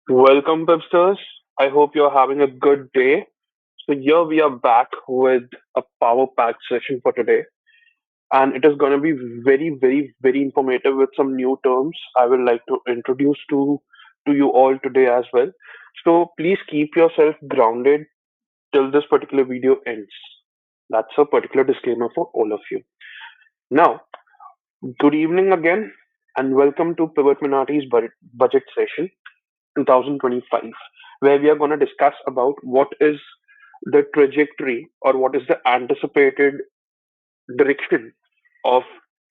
Welcome, Pipsters. I hope you're having a good day. So, here we are back with a power packed session for today, and it is going to be very, very, very informative with some new terms I would like to introduce to you all today as well. So, please keep yourself grounded till this particular video ends. That's a particular disclaimer for all of you. Now, good evening again, and welcome to Pivot Minority's budget session 2025, where we are going to discuss about what is the trajectory or what is the anticipated direction of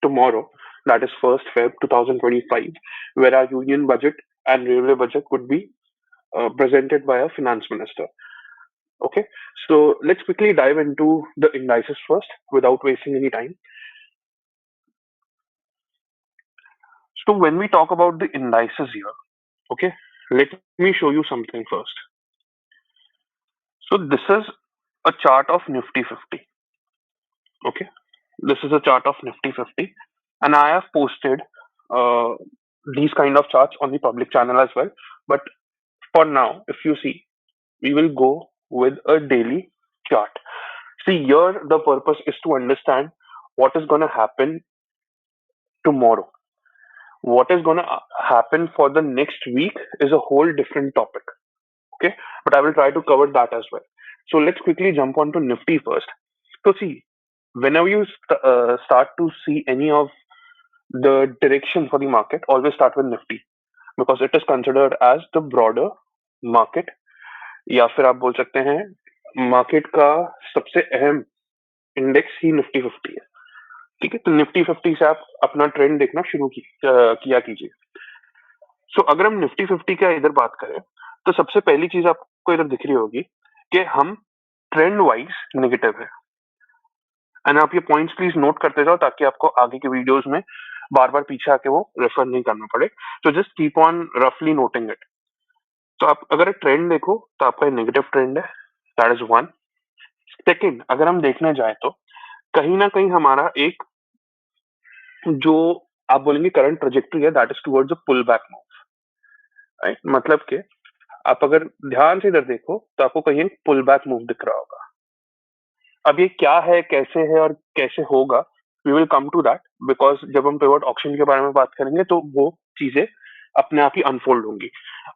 tomorrow, that is 1st Feb 2025, where our union budget and railway budget would be presented by our finance minister. Okay, so let's quickly dive into the indices first without wasting any time. So when we talk about the indices here, okay, let me show you something first. So this is a chart of Nifty 50. Okay, this is a chart of Nifty 50, and I have posted uh, these kind of charts on the public channel as well. But for now, if you see, we will go with a daily chart. See, here the purpose is to understand what is going to happen tomorrow. What is going to happen for the next week is a whole different topic. Okay, but I will try to cover that as well. So let's quickly jump on to Nifty first. So see, whenever you start to see any of the direction for the market, always start with Nifty because it is considered as the broader market, या फिर आप बोल सकते हैं market का सबसे अहम index ही Nifty 50 है. ठीक है, तो निफ्टी 50 से आप अपना ट्रेंड देखना किया कीजिए. सो अगर हम निफ्टी 50 का इधर बात करें तो सबसे पहली चीज आपको इधर दिख रही होगी कि हम ट्रेंड वाइज नेगेटिव है. एंड आप ये पॉइंट्स प्लीज नोट करते जाओ ताकि आपको आगे के वीडियोस में बार बार पीछे आके वो रेफर नहीं करना पड़े. तो जस्ट कीप ऑन रफली नोटिंग इट. तो आप अगर ट्रेंड देखो तो आपका नेगेटिव ट्रेंड है. That is one. सेकेंड, अगर हम देखने जाए तो कहीं ना कहीं हमारा एक जो आप बोलेंगे करंट ट्रेजेक्टरी है that is towards a pull back move. Right, मतलब कि आप अगर ध्यान से इधर देखो तो आपको कहीं पुल बैक मूव दिख रहा होगा. अब ये क्या है, कैसे है और कैसे होगा, we will come to that because जब हम पिवट ऑप्शन के बारे में बात करेंगे तो वो चीजें अपने आप ही अनफोल्ड होंगी.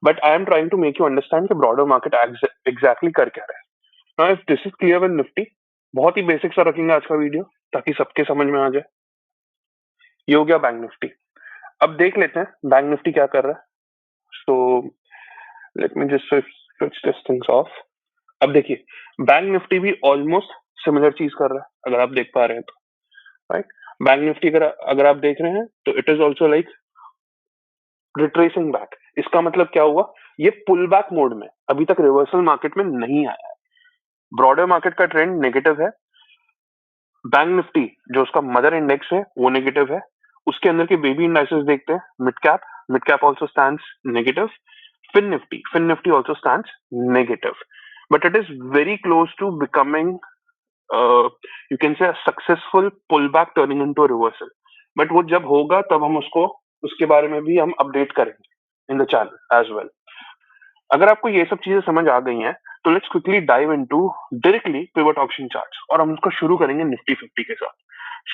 But I am trying to make you understand कि ब्रॉडर मार्केट एग्जैक्टली कर क्या रहा है. Now if this is clear with Nifty, बहुत ही बेसिक सा रखेंगे आज का वीडियो ताकि सबके समझ में आ जाए. ये हो गया बैंक निफ्टी. अब देख लेते हैं बैंक निफ्टी क्या कर रहा है. So let me just switch this things of. अब देखिए, बैंक निफ्टी भी ऑलमोस्ट सिमिलर चीज कर रहा है अगर आप देख पा रहे हैं तो. राइट, बैंक निफ्टी अगर अगर आप देख रहे हैं तो it is also like retracing back. इसका मतलब क्या हुआ, ये पुल बैक मोड में अभी तक रिवर्सल मार्केट में नहीं आया है. ब्रॉडर मार्केट का ट्रेंड नेगेटिव है. बैंक निफ्टी जो उसका मदर इंडेक्स है वो नेगेटिव है. उसके अंदर के बेबी इंडाइसेस देखते हैं. Mid cap also stands negative. Fin Nifty also stands negative. But it is very close to becoming you can say successful pull back turning into reversal. But वो जब होगा तब हम उसको उसके बारे में भी हम अपडेट करेंगे in the channel as well. अगर आपको ये सब चीजें समझ आ गई हैं तो let's quickly dive into directly pivot option charts और हम उसको शुरू करेंगे निफ्टी 50 के साथ.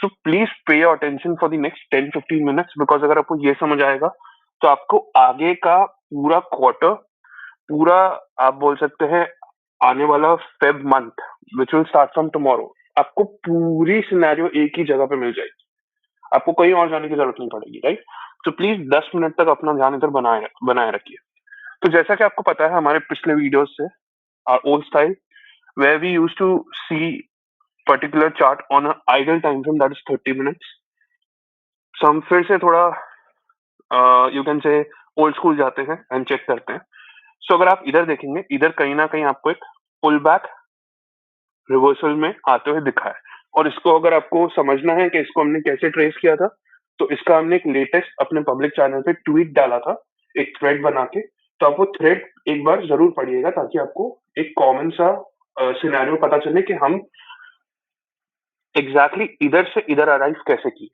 So please pay your attention for the next 10-15 minutes because अगर आपको ये समझ आएगा तो आपको आगे का पूरा क्वार्टर, पूरा आप बोल सकते हैं आने वाला Feb month which will start from tomorrow, आपको पूरी सिनेरियो एक ही जगह पे मिल जाएगी. आपको कहीं और जाने की जरूरत नहीं पड़ेगी. राइट, तो प्लीज 10 मिनट तक अपना ध्यान इधर बनाए बनाए रखिए. तो जैसा कि आपको पता है हमारे पिछले वीडियोस से, our old style where we used to see particular chart on an ideal time frame that is 30 minutes. So हम फिर से थोड़ा यू कैन से ओल्ड स्कूल जाते हैं एंड चेक करते हैं. सो अगर आप इधर देखेंगे, इधर कहीं ना कहीं आपको एक पुल बैक रिवर्सल में आते हुए दिखा है. और इसको अगर आपको समझना है कि इसको हमने कैसे ट्रेस किया था, तो इसका हमने एक लेटेस्ट अपने पब्लिक चैनल पे ट्वीट डाला था, एक थ्रेड बना के. तो आप वो थ्रेड एक बार जरूर पढ़िएगा ताकि आपको एक कॉमन सा सिनेरियो पता चले कि हम एग्जैक्टली इधर से इधर अराइव कैसे की.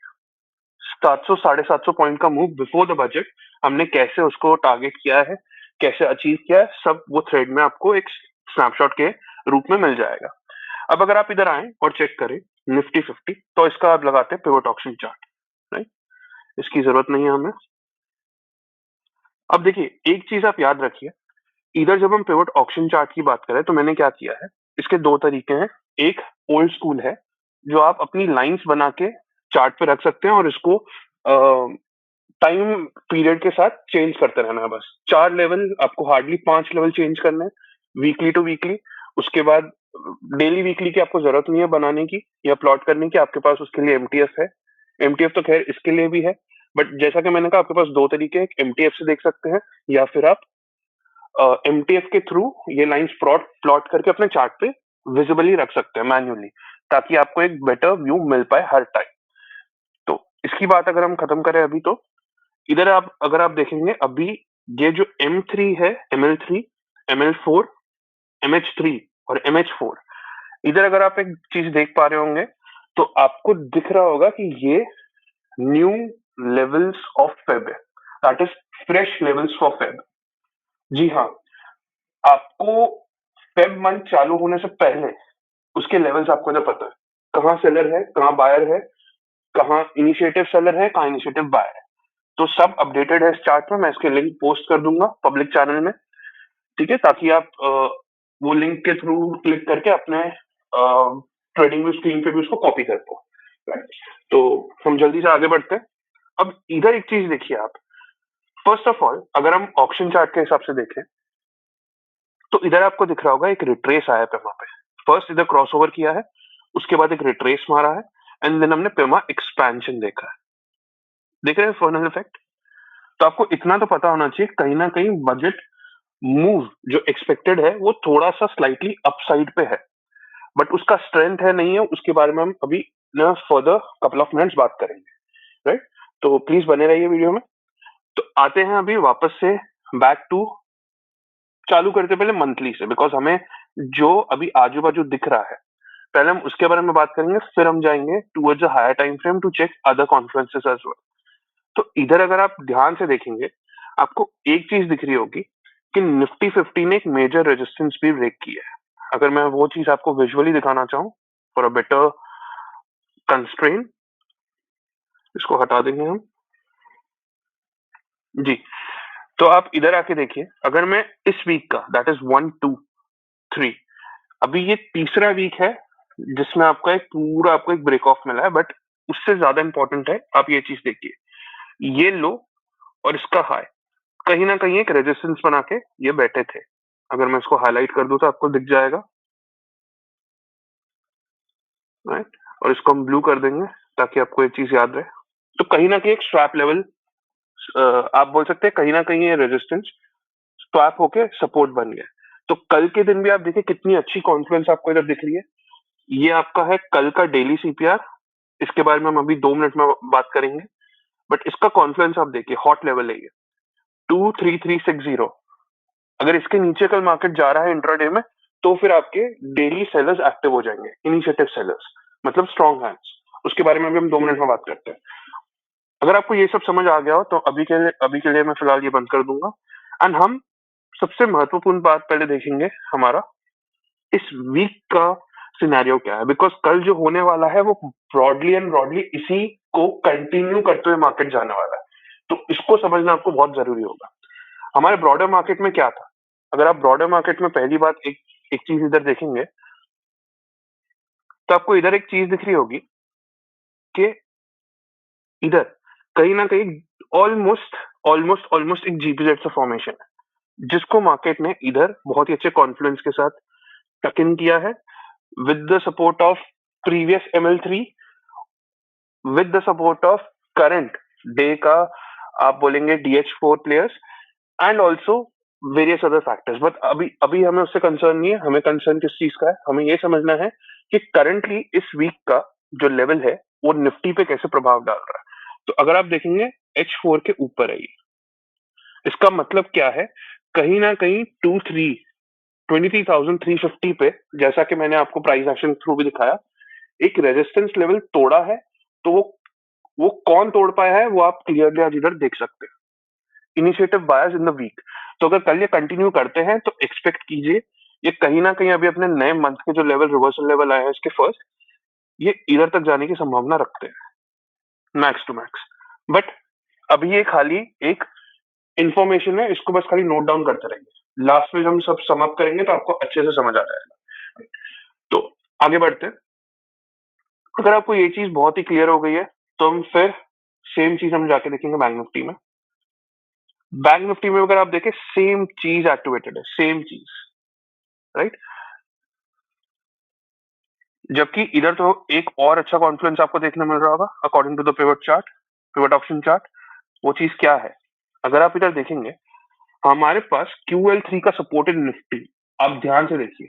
700 750 पॉइंट का मूव बिफोर द बजट हमने कैसे उसको टारगेट किया है, कैसे अचीव किया है, सब वो थ्रेड में आपको एक स्नैपशॉट के रूप में मिल जाएगा। अब अगर आप इधर आए और चेक करें निफ्टी 50, तो इसका आप लगाते हैं पिवट ऑप्शन चार्ट, राइट? इसकी जरूरत नहीं है हमें। अब देखिए एक चीज आप याद रखिए, इधर जब हम पिवट ऑप्शन चार्ट की बात करें तो मैंने क्या किया है, इसके दो तरीके हैं। एक ओल्ड स्कूल है जो आप अपनी लाइंस बना के चार्ट पे रख सकते हैं और इसको टाइम पीरियड के साथ चेंज करते रहना है। बस 4 लेवल, आपको हार्डली 5 लेवल चेंज करने हैं वीकली टू वीकली। उसके बाद डेली वीकली की आपको जरूरत नहीं है बनाने की या प्लॉट करने की, आपके पास उसके लिए एमटीएफ है। एमटीएफ तो खैर इसके लिए भी है, बट जैसा कि मैंने कहा आपके पास दो तरीके हैं, एमटीएफ से देख सकते हैं या फिर आप एमटीएफ के थ्रू ये लाइंस प्लॉट प्लॉट करके अपने चार्ट पे विजिबली रख सकते हैं मैन्युअली, ताकि आपको एक बेटर व्यू मिल पाए हर टाइम। तो इसकी बात अगर हम खत्म करें अभी, तो इधर आप अगर आप देखेंगे अभी ये जो M3 है, ML3, ML4, MH3 और MH4, इधर अगर आप एक चीज देख पा रहे होंगे तो आपको दिख रहा होगा कि ये न्यू लेवल्स ऑफ फेब है, that is fresh levels for fab. जी हाँ, आपको फेब मंथ चालू होने से पहले उसके लेवल्स आपको ना पता है, कहाँ सेलर है, कहाँ बायर है, कहाँ इनिशिएटिव सेलर है, कहाँ इनिशिएटिव बायर है। तो सब अपडेटेड है इस चार्ट में, मैं इसके लिंक पोस्ट कर दूंगा पब्लिक चैनल में, ठीक है? ताकि आप वो लिंक के थ्रू क्लिक करके अपने ट्रेडिंग व्यू स्क्रीन पे भी उसको कॉपी कर दो, राइट? तो हम जल्दी से आगे बढ़ते हैं। अब इधर एक चीज देखिए आप, फर्स्ट ऑफ ऑल अगर हम ऑप्शन चार्ट के हिसाब से देखें तो इधर आपको दिख रहा होगा एक रिट्रेस आया है पेमा पे। फर्स्ट इधर क्रॉसओवर किया है, उसके बाद एक रिट्रेस मारा है, एंड देन हमने पेमा एक्सपेंशन देखा है। देख रहे हैं फर्नल इफेक्ट? तो आपको इतना तो पता होना चाहिए कहीं ना कहीं बजट मूव जो एक्सपेक्टेड है वो थोड़ा सा स्लाइटली अपसाइड पे है, बट उसका स्ट्रेंथ है नहीं है उसके बारे में हम अभी ना फर्दर कपल ऑफ मिनट्स बात करेंगे, राइट? तो प्लीज बने रहिए वीडियो में। तो आते हैं अभी वापस से बैक टू, चालू करते पहले मंथली से, बिकॉज हमें जो अभी आजू बाजू दिख रहा है पहले हम उसके बारे में बात करेंगे, फिर हम जाएंगे towards a higher time frame to check other confluences as well. तो इधर अगर आप ध्यान से देखेंगे आपको एक चीज दिख रही होगी कि निफ्टी 50 ने एक मेजर रेजिस्टेंस भी ब्रेक किया है। अगर मैं वो चीज आपको विजुअली दिखाना चाहूँ फॉर अ बेटर कंस्ट्रेन, इसको हटा देंगे हम जी। तो आप इधर आके देखिए, अगर मैं इस वीक का दैट इज 1, 2, 3, अभी ये तीसरा वीक है जिसमें आपका एक पूरा आपको एक ब्रेक ऑफ मिला है, बट उससे ज्यादा इंपॉर्टेंट है आप ये चीज देखिए, ये लो और इसका हाई कहीं ना कहीं एक रेजिस्टेंस बना के ये बैठे थे। अगर मैं इसको हाईलाइट कर दूं तो आपको दिख जाएगा, राइट? और इसको हम ब्लू कर देंगे ताकि आपको एक चीज याद रहे। तो कहीं ना कहीं एक स्ट्रैप लेवल, आप बोल सकते हैं कहीं ना कहीं ये रेजिस्टेंस स्वैप होके सपोर्ट बन गया। तो कल के दिन भी आप देखिए कितनी अच्छी कॉन्फ्लुएंस आपको इधर दिख रही है। ये आपका है कल का डेली सीपीआर, इसके बारे में हम अभी 2 मिनट में बात करेंगे, बट इसका कॉन्फ्लुएंस आप देखिए, हॉट लेवल है ये 23360। अगर इसके नीचे कल मार्केट जा रहा है इंट्राडे में तो फिर आपके डेली सेलर्स एक्टिव हो जाएंगे, इनिशिएटिव सेलर्स मतलब स्ट्रॉन्ग हैंड्स। उसके बारे में भी हम 2 मिनट में बात करते हैं। अगर आपको ये सब समझ आ गया हो तो अभी के लिए मैं फिलहाल ये बंद कर दूंगा, एंड हम सबसे महत्वपूर्ण बात पहले देखेंगे हमारा इस वीक का सिनेरियो क्या है, बिकॉज कल जो होने वाला है वो ब्रॉडली इसी को कंटिन्यू करते हुए मार्केट जाने वाला है। तो इसको समझना आपको बहुत जरूरी होगा। हमारे ब्रॉडर मार्केट में क्या था, अगर आप ब्रॉडर मार्केट में पहली बात एक एक चीज इधर देखेंगे तो आपको इधर एक चीज दिख रही होगी कि इधर कहीं ना कहीं ऑलमोस्ट ऑलमोस्ट ऑलमोस्ट एक जीपीजेड फॉर्मेशन है, जिसको मार्केट ने इधर बहुत ही अच्छे कॉन्फिडेंस के साथ टक इन किया है with the support of previous ML3, with the support of current day का आप बोलेंगे DH4 players, and also various other factors. But अभी अभी हमें उससे कंसर्न नहीं है, हमें कंसर्न किस चीज का है, हमें ये समझना है कि करंटली इस वीक का जो लेवल है वो निफ्टी पे कैसे प्रभाव डाल रहा है। तो अगर आप देखेंगे H4 के ऊपर है ये, इसका मतलब क्या है, कहीं ना कहीं 23,350 पे, जैसा कि मैंने आपको प्राइस एक्शन थ्रू भी दिखाया, एक रेजिस्टेंस लेवल तोड़ा है। तो वो कौन तोड़ पाया है वो आप क्लियरली आज इधर देख सकते हैं। Initiative buyers in the week. तो अगर कल ये कंटिन्यू करते हैं तो एक्सपेक्ट कीजिए ये कहीं ना कहीं अभी अपने नए मंथ के जो लेवल रिवर्सल लेवल आए हैं इसके फर्स्ट, ये इधर तक जाने की संभावना रखते हैं मैक्स टू मैक्स। बट अभी ये खाली एक इंफॉर्मेशन है, इसको बस खाली नोट डाउन करते रहेंगे। लास्ट में जब हम सब समाप्त करेंगे तो आपको अच्छे से समझ आ जाएगा। तो आगे बढ़ते हैं। अगर आपको ये चीज बहुत ही क्लियर हो गई है तो हम फिर सेम चीज हम जाके देखेंगे बैंक निफ्टी में। बैंक निफ्टी में अगर आप देखें सेम चीज एक्टिवेटेड है, सेम चीज, राइट। जबकि इधर तो एक और अच्छा कॉन्फ्लुएंस आपको देखने मिल रहा होगा according to the pivot chart, pivot option chart. वो चीज क्या है? अगर आप इधर देखेंगे हमारे पास QL3 का सपोर्टेड निफ्टी, आप ध्यान से देखिए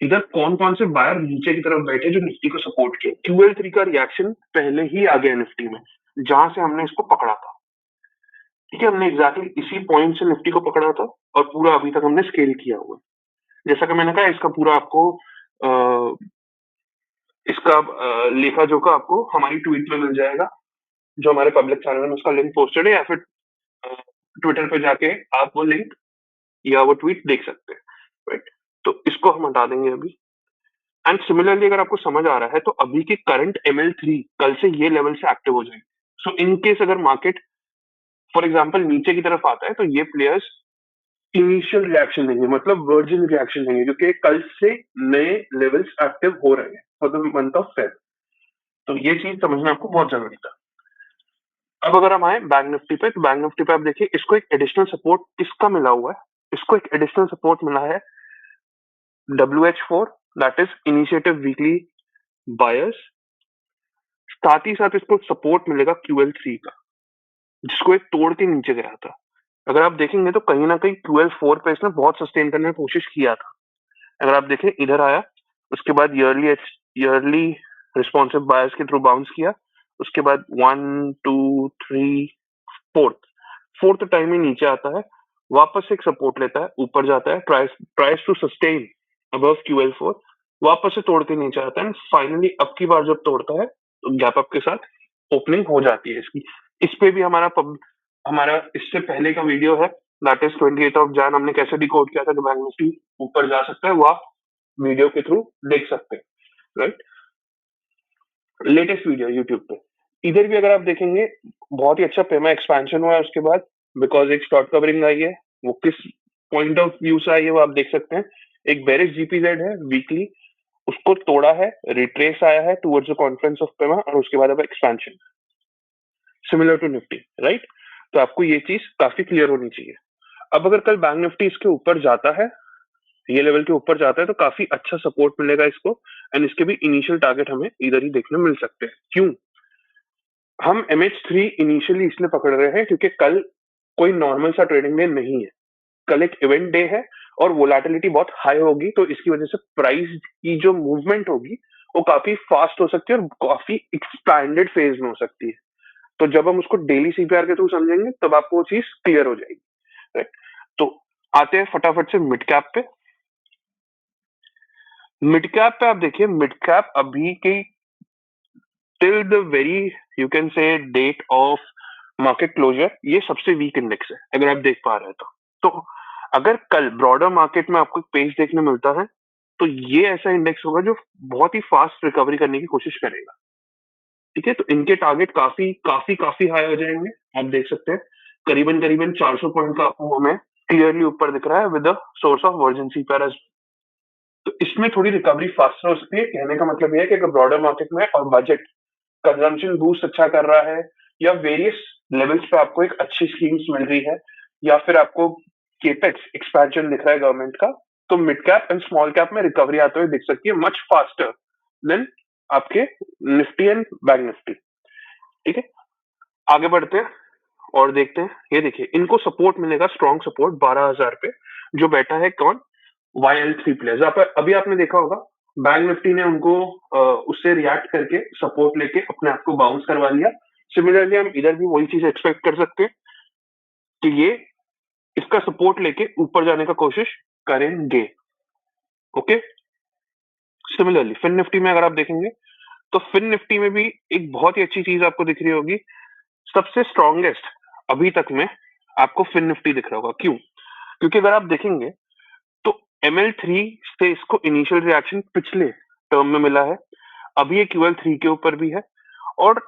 इधर कौन कौन से बायर नीचे की तरफ बैठे जो निफ्टी को सपोर्ट किए। QL3 का रिएक्शन पहले ही आ गया निफ्टी में जहां से हमने इसको पकड़ा था। ठीक है, हमने एग्जैक्टली इसी पॉइंट से निफ्टी को पकड़ा था और पूरा अभी तक हमने स्केल किया हुआ है। जैसा कि मैंने कहा इसका पूरा आपको इसका लेखा जोखा आपको हमारी ट्वीट में मिल जाएगा, जो हमारे पब्लिक चैनल में उसका लिंक पोस्टेड है, या फिर ट्विटर पे जाके आप वो लिंक या वो ट्वीट देख सकते हैं, राइट। तो इसको हम हटा देंगे अभी। एंड सिमिलरली अगर आपको समझ आ रहा है तो अभी के करंट ML3 कल से ये लेवल से एक्टिव हो जाएंगे। सो इन केस अगर मार्केट फॉर एग्जांपल नीचे की तरफ आता है तो ये प्लेयर्स इनिशियल रिएक्शन देंगे, मतलब वर्जिन रिएक्शन देंगे, क्योंकि कल से नए लेवल्स एक्टिव हो रहे हैं for the month of Feb. तो ये चीज समझना आपको बहुत जरूरी था। अब अगर हम आए बैंक निफ्टी पे, तो बैंक निफ्टी पे आप देखिए इसको एक एडिशनल सपोर्ट किसका मिला हुआ है। इसको एक एडिशनल सपोर्ट मिला है WH4, that is initiative weekly buyers. साथ ही साथ इसको सपोर्ट मिलेगा QL3 का, जिसको एक तोड़ के नीचे गया था। अगर आप देखेंगे तो कहीं ना कहीं QL4 पे इसने बहुत सस्टेन करने की कोशिश किया था। अगर आप देखें इधर आया, उसके बाद ईयरली रिस्पॉन्सिव बायर्स के थ्रू बाउंस किया, उसके बाद 1 2 3 फोर्थ टाइम ही नीचे आता है, वापस एक सपोर्ट लेता है, ऊपर जाता है, tries to sustain above QL4, वापस से तोड़ के नीचे आता है, फाइनली अब की बार जब तोड़ता है तो गैप अप के साथ ओपनिंग हो जाती है इसकी। इस पे भी हमारा इससे पहले का वीडियो है, दैट इज 28 जनवरी, हमने कैसे डिकोड किया था कि बैंक निफ्टी ऊपर जा सकता है, वो आप वीडियो के थ्रू देख सकते हैं, राइट। लेटेस्ट वीडियो यूट्यूब पे। इधर भी अगर आप देखेंगे बहुत ही अच्छा पेमा एक्सपेंशन हुआ है उसके बाद, बिकॉज एक शॉर्ट कवरिंग आई है, वो किस पॉइंट ऑफ व्यू से आई है वो आप देख सकते हैं। एक बेरिश GPZ है वीकली, उसको तोड़ा है, रिट्रेस आया है टुवर्ड्स द कॉन्फ्रेंस ऑफ पेमा, और उसके बाद अब expansion similar to Nifty, right. तो आपको ये चीज काफी क्लियर होनी चाहिए। अब अगर कल बैंक निफ्टी इसके ऊपर जाता है, ये लेवल के ऊपर जाता है, तो काफी अच्छा सपोर्ट मिलेगा इसको, एंड इसके भी इनिशियल टारगेट हमें इधर ही देखने मिल सकते हैं। क्यों हम MH3 इनिशियली इसलिए पकड़ रहे हैं क्योंकि कल कोई नॉर्मल सा ट्रेडिंग डे नहीं है, कल एक इवेंट डे है और वोलेटिलिटी बहुत हाई होगी, तो इसकी वजह से प्राइस की जो मूवमेंट होगी वो काफी फास्ट हो सकती है और काफी एक्सपैंडेड फेज में हो सकती है। तो जब हम उसको डेली CPR के थ्रू समझेंगे तब आपको वो चीज क्लियर हो जाएगी, राइट। तो आते हैं फटाफट से मिड कैप पे। मिड कैप पे आप देखिए, मिड कैप अभी की till the very you can say date of market closure ये सबसे वीक इंडेक्स है, अगर आप देख पा रहे हैं तो अगर कल ब्रॉडर मार्केट में आपको पेज देखने मिलता है तो ये ऐसा इंडेक्स होगा जो बहुत ही फास्ट रिकवरी करने की कोशिश करेगा। ठीक है, तो इनके टारगेट काफी काफी काफी हाई हो जाएंगे। आप देख सकते हैं करीबन करीबन 400 पॉइंट का आपको हमें क्लियरली ऊपर दिख रहा है विद सोर्स ऑफ वर्जेंसी पैर। तो इसमें थोड़ी रिकवरी फास्टर हो सकती है। कहने का मतलब यह है कि अगर ब्रॉडर मार्केट में और बजट कंजम्पशन बूस्ट अच्छा कर रहा है, या वेरियस लेवल्स पे आपको एक अच्छी स्कीम्स मिल रही है, या फिर आपको केपेक्स एक्सपेंशन दिख रहा है गवर्नमेंट का, तो mid cap and small cap में रिकवरी आते हुए दिख सकती है मच फास्टर देन आपके निफ्टी एंड बैंक निफ्टी। ठीक है, आगे बढ़ते हैं और देखते हैं। ये देखिए इनको सपोर्ट मिलेगा, स्ट्रॉन्ग सपोर्ट 12,000 पे, जो बैठा है कौन? YL3 players. अभी आपने देखा होगा बैंक निफ्टी ने उनको उससे रिएक्ट करके सपोर्ट लेके अपने आप को बाउंस करवा लिया। सिमिलरली हम इधर भी वही चीज एक्सपेक्ट कर सकते हैं कि ये इसका सपोर्ट लेके ऊपर जाने का कोशिश करेंगे। ओके, सिमिलरली फिन निफ्टी में अगर आप देखेंगे तो फिन निफ्टी में भी एक बहुत ही अच्छी चीज आपको दिख रही होगी। सबसे स्ट्रॉन्गेस्ट अभी तक में आपको फिन निफ्टी दिख रहा होगा। क्यों? क्योंकि अगर आप देखेंगे तो ML3 से इसको इनिशियल रिएक्शन पिछले टर्म में मिला है, अभी ये QL3 के ऊपर भी है, और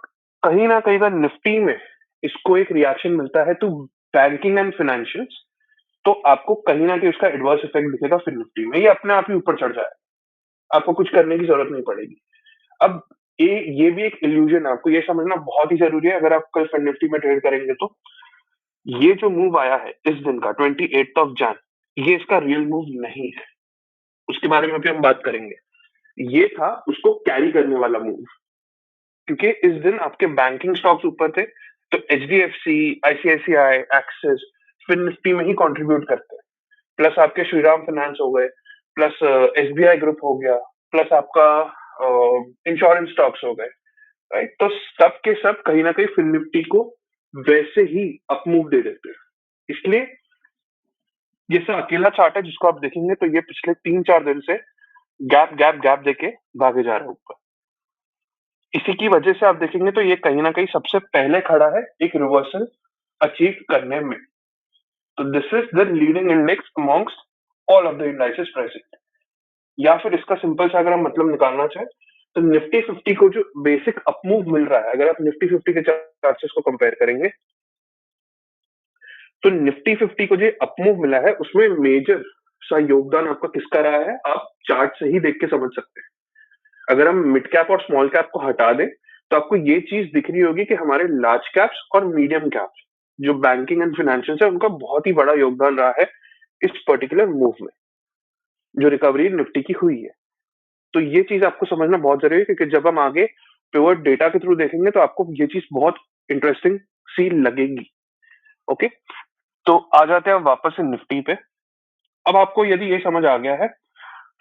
कहीं ना कहीं अगर निफ्टी में इसको एक रिएक्शन मिलता है तो बैंकिंग एंड फाइनेंशियल्स, तो आपको कहीं ना कहीं उसका एडवर्स इफेक्ट दिखेगा फिर निफ्टी में, ये अपने आप ही ऊपर चढ़ जाए, आपको कुछ करने की जरूरत नहीं पड़ेगी। अब ये भी एक इल्यूजन है, आपको ये समझना बहुत ही जरूरी है अगर आप कल फिन निफ्टी में ट्रेड करेंगे तो। ये जो मूव आया है इस दिन का 28 जन, ये इसका रियल मूव नहीं है, उसके बारे में भी हम बात करेंगे। ये था उसको कैरी करने वाला मूव, क्योंकि इस दिन आपके बैंकिंग स्टॉक्स ऊपर थे, तो HDFC, ICICI, Axis fin Nifty में ही कंट्रीब्यूट करते हैं, प्लस आपके श्रीराम फाइनेंस हो गए, प्लस SBI ग्रुप हो गया, प्लस आपका इंश्योरेंस स्टॉक्स हो गए, राइट। तो सब के सब कहीं ना कहीं फिन निफ्टी को वैसे ही अपमूव दे देते हैं। इसलिए ये सब अकेला चार्ट है जिसको आप देखेंगे तो ये पिछले 3-4 दिन से गैप गैप गैप देके भागे जा रहा है ऊपर। इसी की वजह से आप देखेंगे तो ये कहीं ना कहीं सबसे पहले खड़ा है एक रिवर्सल अचीव करने में। तो this is the leading index amongst all of the indices present. या फिर इसका सिंपल सा अगर हम मतलब निकालना चाहें तो निफ्टी 50 को जो बेसिक अपमूव मिल रहा है, अगर आप निफ्टी 50 के चार्ट्स को कंपेयर करेंगे तो निफ्टी 50 को जो अपमूव मिला है उसमें मेजर सा योगदान आपका किसका रहा है, आप चार्ट से ही देख के समझ सकते हैं। अगर हम मिड कैप और स्मॉल कैप को हटा दें तो आपको ये चीज दिख रही होगी कि हमारे लार्ज कैप्स और मीडियम कैप्स जो बैंकिंग एंड फाइनेंशियल है उनका बहुत ही बड़ा योगदान रहा है इस पर्टिकुलर मूव में, जो रिकवरी निफ्टी की हुई है। तो ये चीज आपको समझना बहुत जरूरी है, क्योंकि जब हम आगे पिवट डेटा के थ्रू देखेंगे तो आपको ये चीज बहुत इंटरेस्टिंग सी लगेगी। ओके, तो आ जाते हैं वापस से निफ्टी पे। अब आपको यदि ये समझ आ गया है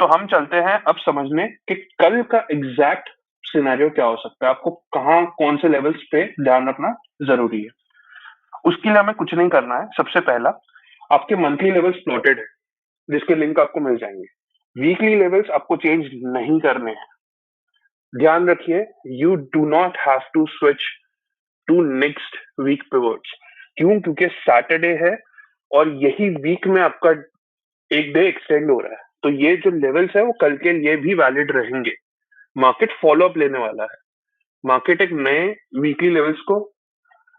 तो हम चलते हैं अब समझने कि कल का एग्जैक्ट सिनेरियो क्या हो सकता है, आपको कहाँ कौन से लेवल्स पे ध्यान रखना जरूरी है। उसके लिए हमें कुछ नहीं करना है। सबसे पहला, आपके मंथली लेवल्स प्लॉटेड है जिसके लिंक आपको मिल जाएंगे। वीकली लेवल्स आपको चेंज नहीं करने हैं। ध्यान रखिए, you do not have to switch to next week pivots. क्यों? क्योंकि सैटरडे है और यही वीक में आपका एक डे एक्सटेंड हो रहा है, तो ये जो लेवल्स है वो कल के लिए भी वैलिड रहेंगे। मार्केट फॉलो अप लेने वाला है, मार्केट एक नए वीकली लेवल्स को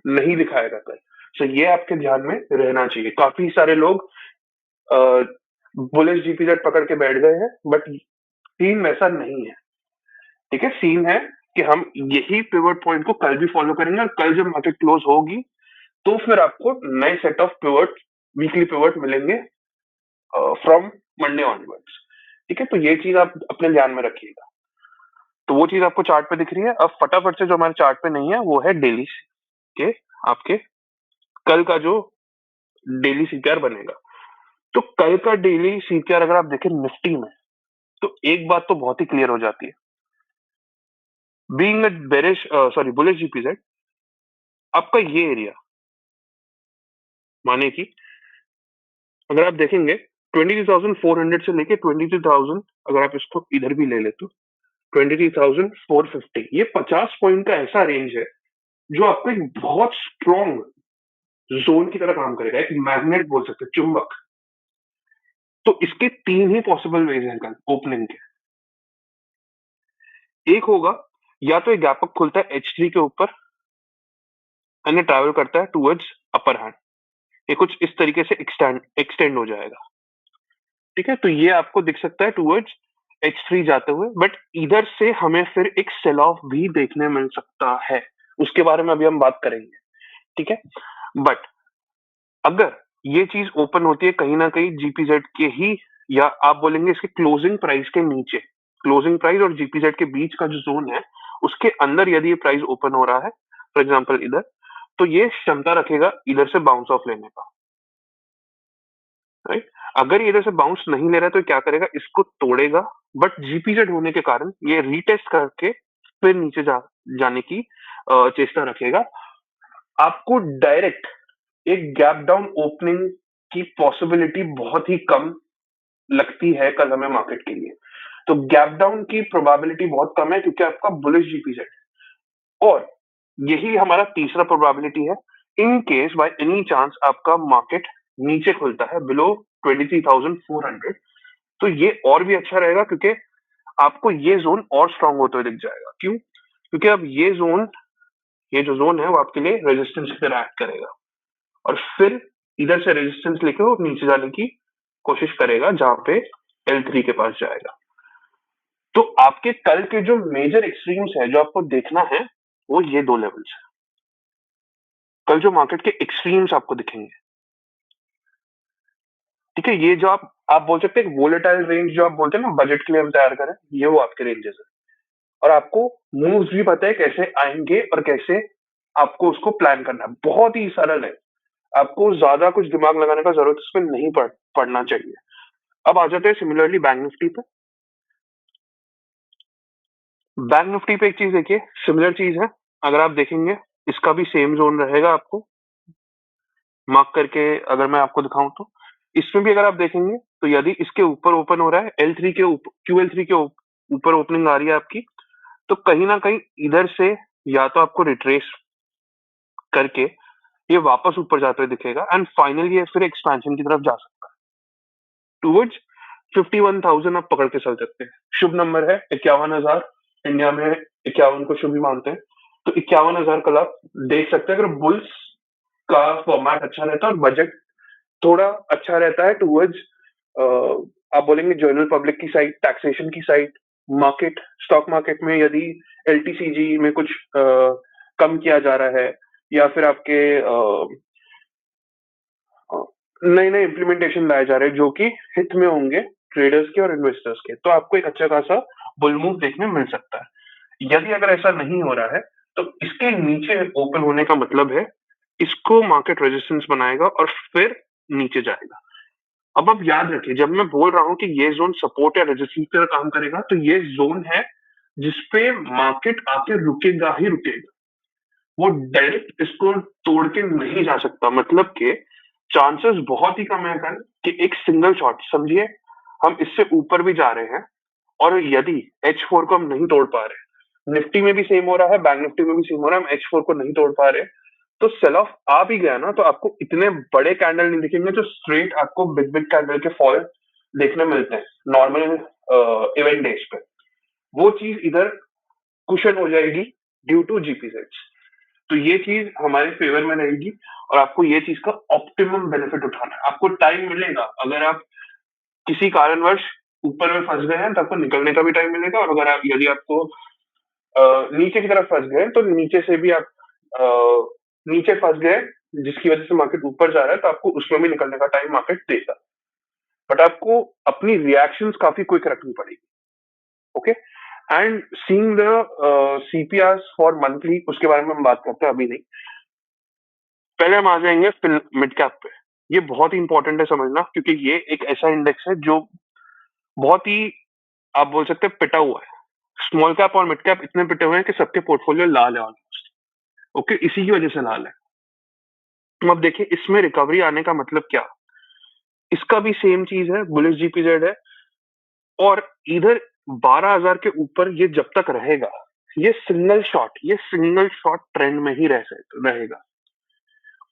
नहीं दिखाएगा कल। सो ये आपके ध्यान में रहना चाहिए। काफी सारे लोग बुलिश जीपीजेड पकड़ के बैठ गए हैं, बट सीन वैसा नहीं है। ठीक है, सीन है कि हम यही पिवट पॉइंट को कल भी फॉलो करेंगे, और कल जब मार्केट क्लोज होगी तो फिर आपको नए set of pivot, weekly pivot मिलेंगे फ्रॉम मंडे ऑनवर्ड्स। ठीक है, तो ये चीज आप अपने ध्यान में रखिएगा। तो वो चीज आपको चार्ट पे दिख रही है। अब फटाफट से जो हमारे चार्ट पे नहीं है वो है डेली के आपके कल का जो डेली सीपीआर बनेगा। तो कल का डेली सीपीआर अगर आप देखें निफ्टी में तो एक बात तो बहुत ही क्लियर हो जाती है। बीइंग अ बेरिश बुलिश जीपीजेड, आपका ये एरिया माने कि अगर आप देखेंगे 22,400 से लेके 22,000, अगर आप इसको इधर भी ले ले तो 23,450, ये 50 पॉइंट का ऐसा रेंज है जो आपको एक बहुत स्ट्रॉन्ग जोन की तरह काम करेगा, एक मैग्नेट बोल सकते हैं, चुंबक। तो इसके तीन ही पॉसिबल वेज हैं कल ओपनिंग के। एक होगा, या तो एक गैप अप खुलता है H3 के ऊपर एंड ट्रैवल करता है टूवर्ड्स अपर हैंड, ये कुछ इस तरीके से एक्सटेंड हो जाएगा। ठीक है, तो ये आपको दिख सकता है टूवर्ड्स H3 जाते हुए, बट इधर से हमें फिर एक सेल ऑफ भी देखने मिल सकता है, उसके बारे में अभी हम बात करेंगे। ठीक है, बट अगर ये चीज ओपन होती है कहीं ना कहीं जीपीजेड के ही, या आप बोलेंगे इसके क्लोजिंग प्राइस के नीचे, क्लोजिंग प्राइस और जीपीजेड के बीच का जो जोन है उसके अंदर यदि ये प्राइस ओपन हो रहा है, फॉर एग्जांपल इधर, तो ये क्षमता रखेगा इधर से बाउंस ऑफ लेने का, राइट। अगर ये इधर से बाउंस नहीं ले रहा है तो क्या करेगा, इसको तोड़ेगा, बट जीपीजेड होने के कारण ये रीटेस्ट करके फिर नीचे जाने की चेष्टा रखेगा। आपको डायरेक्ट एक गैप डाउन ओपनिंग की पॉसिबिलिटी बहुत ही कम लगती है कल हमें मार्केट के लिए। तो गैप डाउन की प्रोबेबिलिटी बहुत कम है क्योंकि आपका बुलिश जीपीजेड, और यही हमारा तीसरा प्रोबेबिलिटी है in case by any chance आपका मार्केट नीचे खुलता है बिलो 23,400, तो ये और भी अच्छा रहेगा, क्योंकि आपको ये जोन और स्ट्रांग होते हुए दिख जाएगा। क्यों? क्योंकि अब ये जो जोन है वो आपके लिए रेजिस्टेंस की तरह एक्ट करेगा, और फिर इधर से रेजिस्टेंस लेके वो नीचे जाने की कोशिश करेगा, जहां पे L3 के पास जाएगा। तो आपके कल के जो मेजर एक्सट्रीम्स है जो आपको देखना है, वो ये दो लेवल्स है। कल जो मार्केट के एक्सट्रीम्स आपको दिखेंगे, ठीक है, ये जो आप बोल सकते हैं वोलेटाइल रेंज, जो आप बोलते हैं ना बजट के लिए हम तैयार करें, ये वो आपके रेंजेस है। और आपको मूव्स भी पता है कैसे आएंगे और कैसे आपको उसको प्लान करना है। बहुत ही सरल है, आपको ज्यादा कुछ दिमाग लगाने का जरूरत इसमें नहीं पड़ना चाहिए। अब आ जाते हैं सिमिलरली बैंक निफ्टी पे। बैंक निफ्टी पे एक चीज देखिए, सिमिलर चीज है। अगर आप देखेंगे, इसका भी सेम जोन रहेगा। आपको मार्क करके अगर मैं आपको दिखाऊं तो इसमें भी अगर आप देखेंगे, तो यदि इसके ऊपर ओपन हो रहा है, L3 के ऊपर, QL3 के ऊपर ओपनिंग आ रही है आपकी, तो कहीं ना कहीं इधर से या तो आपको रिट्रेस करके ये वापस ऊपर जाते हुए दिखेगा, एंड फाइनली ये फिर एक्सपेंशन की तरफ जा सकता है टूवर्ड्स 51,000। आप पकड़ के चल सकते हैं। शुभ नंबर है 51,000, इंडिया में 51 को शुभ ही मानते हैं। तो 51,000 कल आप देख सकते हैं, अगर बुल्स का फॉर्मेट अच्छा रहता है और बजट थोड़ा अच्छा रहता है टूवर्ड्स, आप बोलेंगे जनरल पब्लिक की साइड, टैक्सेशन की साइड, मार्केट, स्टॉक मार्केट में यदि LTCG में कुछ कम किया जा रहा है, या फिर आपके नए नए इम्प्लीमेंटेशन लाए जा रहे हैं जो कि हित में होंगे ट्रेडर्स के और इन्वेस्टर्स के, तो आपको एक अच्छा खासा बुल मूव देखने मिल सकता है। यदि अगर ऐसा नहीं हो रहा है, तो इसके नीचे ओपन होने का मतलब है इसको मार्केट रेजिस्टेंस बनाएगा और फिर नीचे जाएगा। अब आप याद रखिए, जब मैं बोल रहा हूं कि ये जोन सपोर्ट या रेजिस्टेंस की तरह काम करेगा, तो ये जोन है जिसपे मार्केट आके रुकेगा ही रुकेगा। वो डायरेक्ट इसको तोड़ के नहीं जा सकता। मतलब के चांसेस बहुत ही कम है कल कि एक सिंगल शॉट, समझिए हम इससे ऊपर भी जा रहे हैं, और यदि H4 को हम नहीं तोड़ पा रहे, निफ्टी में भी सेम हो रहा है, बैंक निफ्टी में भी सेम हो रहा है, हम H4 को नहीं तोड़ पा रहे, तो सेल ऑफ आ भी गया ना, तो आपको इतने बड़े कैंडल नहीं दिखेंगे, जो स्ट्रेट आपको बिग बिग कैंडल के फॉल देखने मिलते हैं नॉर्मल इवेंट डेज पे। वो चीज इधर कुशन हो जाएगी ड्यू टू GPZ। तो ये चीज हमारे फेवर में रहेगी, और आपको ये चीज का ऑप्टिमम बेनिफिट उठाना है। आपको टाइम मिलेगा, अगर आप किसी कारणवश ऊपर में फंस गए हैं तो आपको निकलने का भी टाइम मिलेगा, और अगर आप यदि आपको नीचे की तरफ फंस गए तो नीचे से भी आप अ, नीचे फंस गए, जिसकी वजह से मार्केट ऊपर जा रहा है, तो आपको उसमें भी निकलने का टाइम मार्केट देगा। बट आपको अपनी रिएक्शंस काफी क्विक रखनी पड़ेगी। Okay, and seeing the CPR for monthly, उसके बारे में हम बात करते हैं, अभी नहीं। पहले हम आ जाएंगे मिड कैप पे। ये बहुत ही इंपॉर्टेंट है समझना, क्योंकि ये एक ऐसा इंडेक्स है जो बहुत ही, आप बोल सकते हैं, पिटा हुआ है। स्मॉल कैप और मिड कैप इतने पिटे हुए हैं कि सबके पोर्टफोलियो लाल है ऑलमोस्ट। ओके, इसी की वजह से लाल है। तो अब देखिए इसमें रिकवरी आने का मतलब क्या। इसका भी सेम चीज है, बुलिश GPZ है, और इधर 12,000 के ऊपर ये जब तक रहेगा, ये सिंगल शॉट ट्रेंड में ही रहेगा।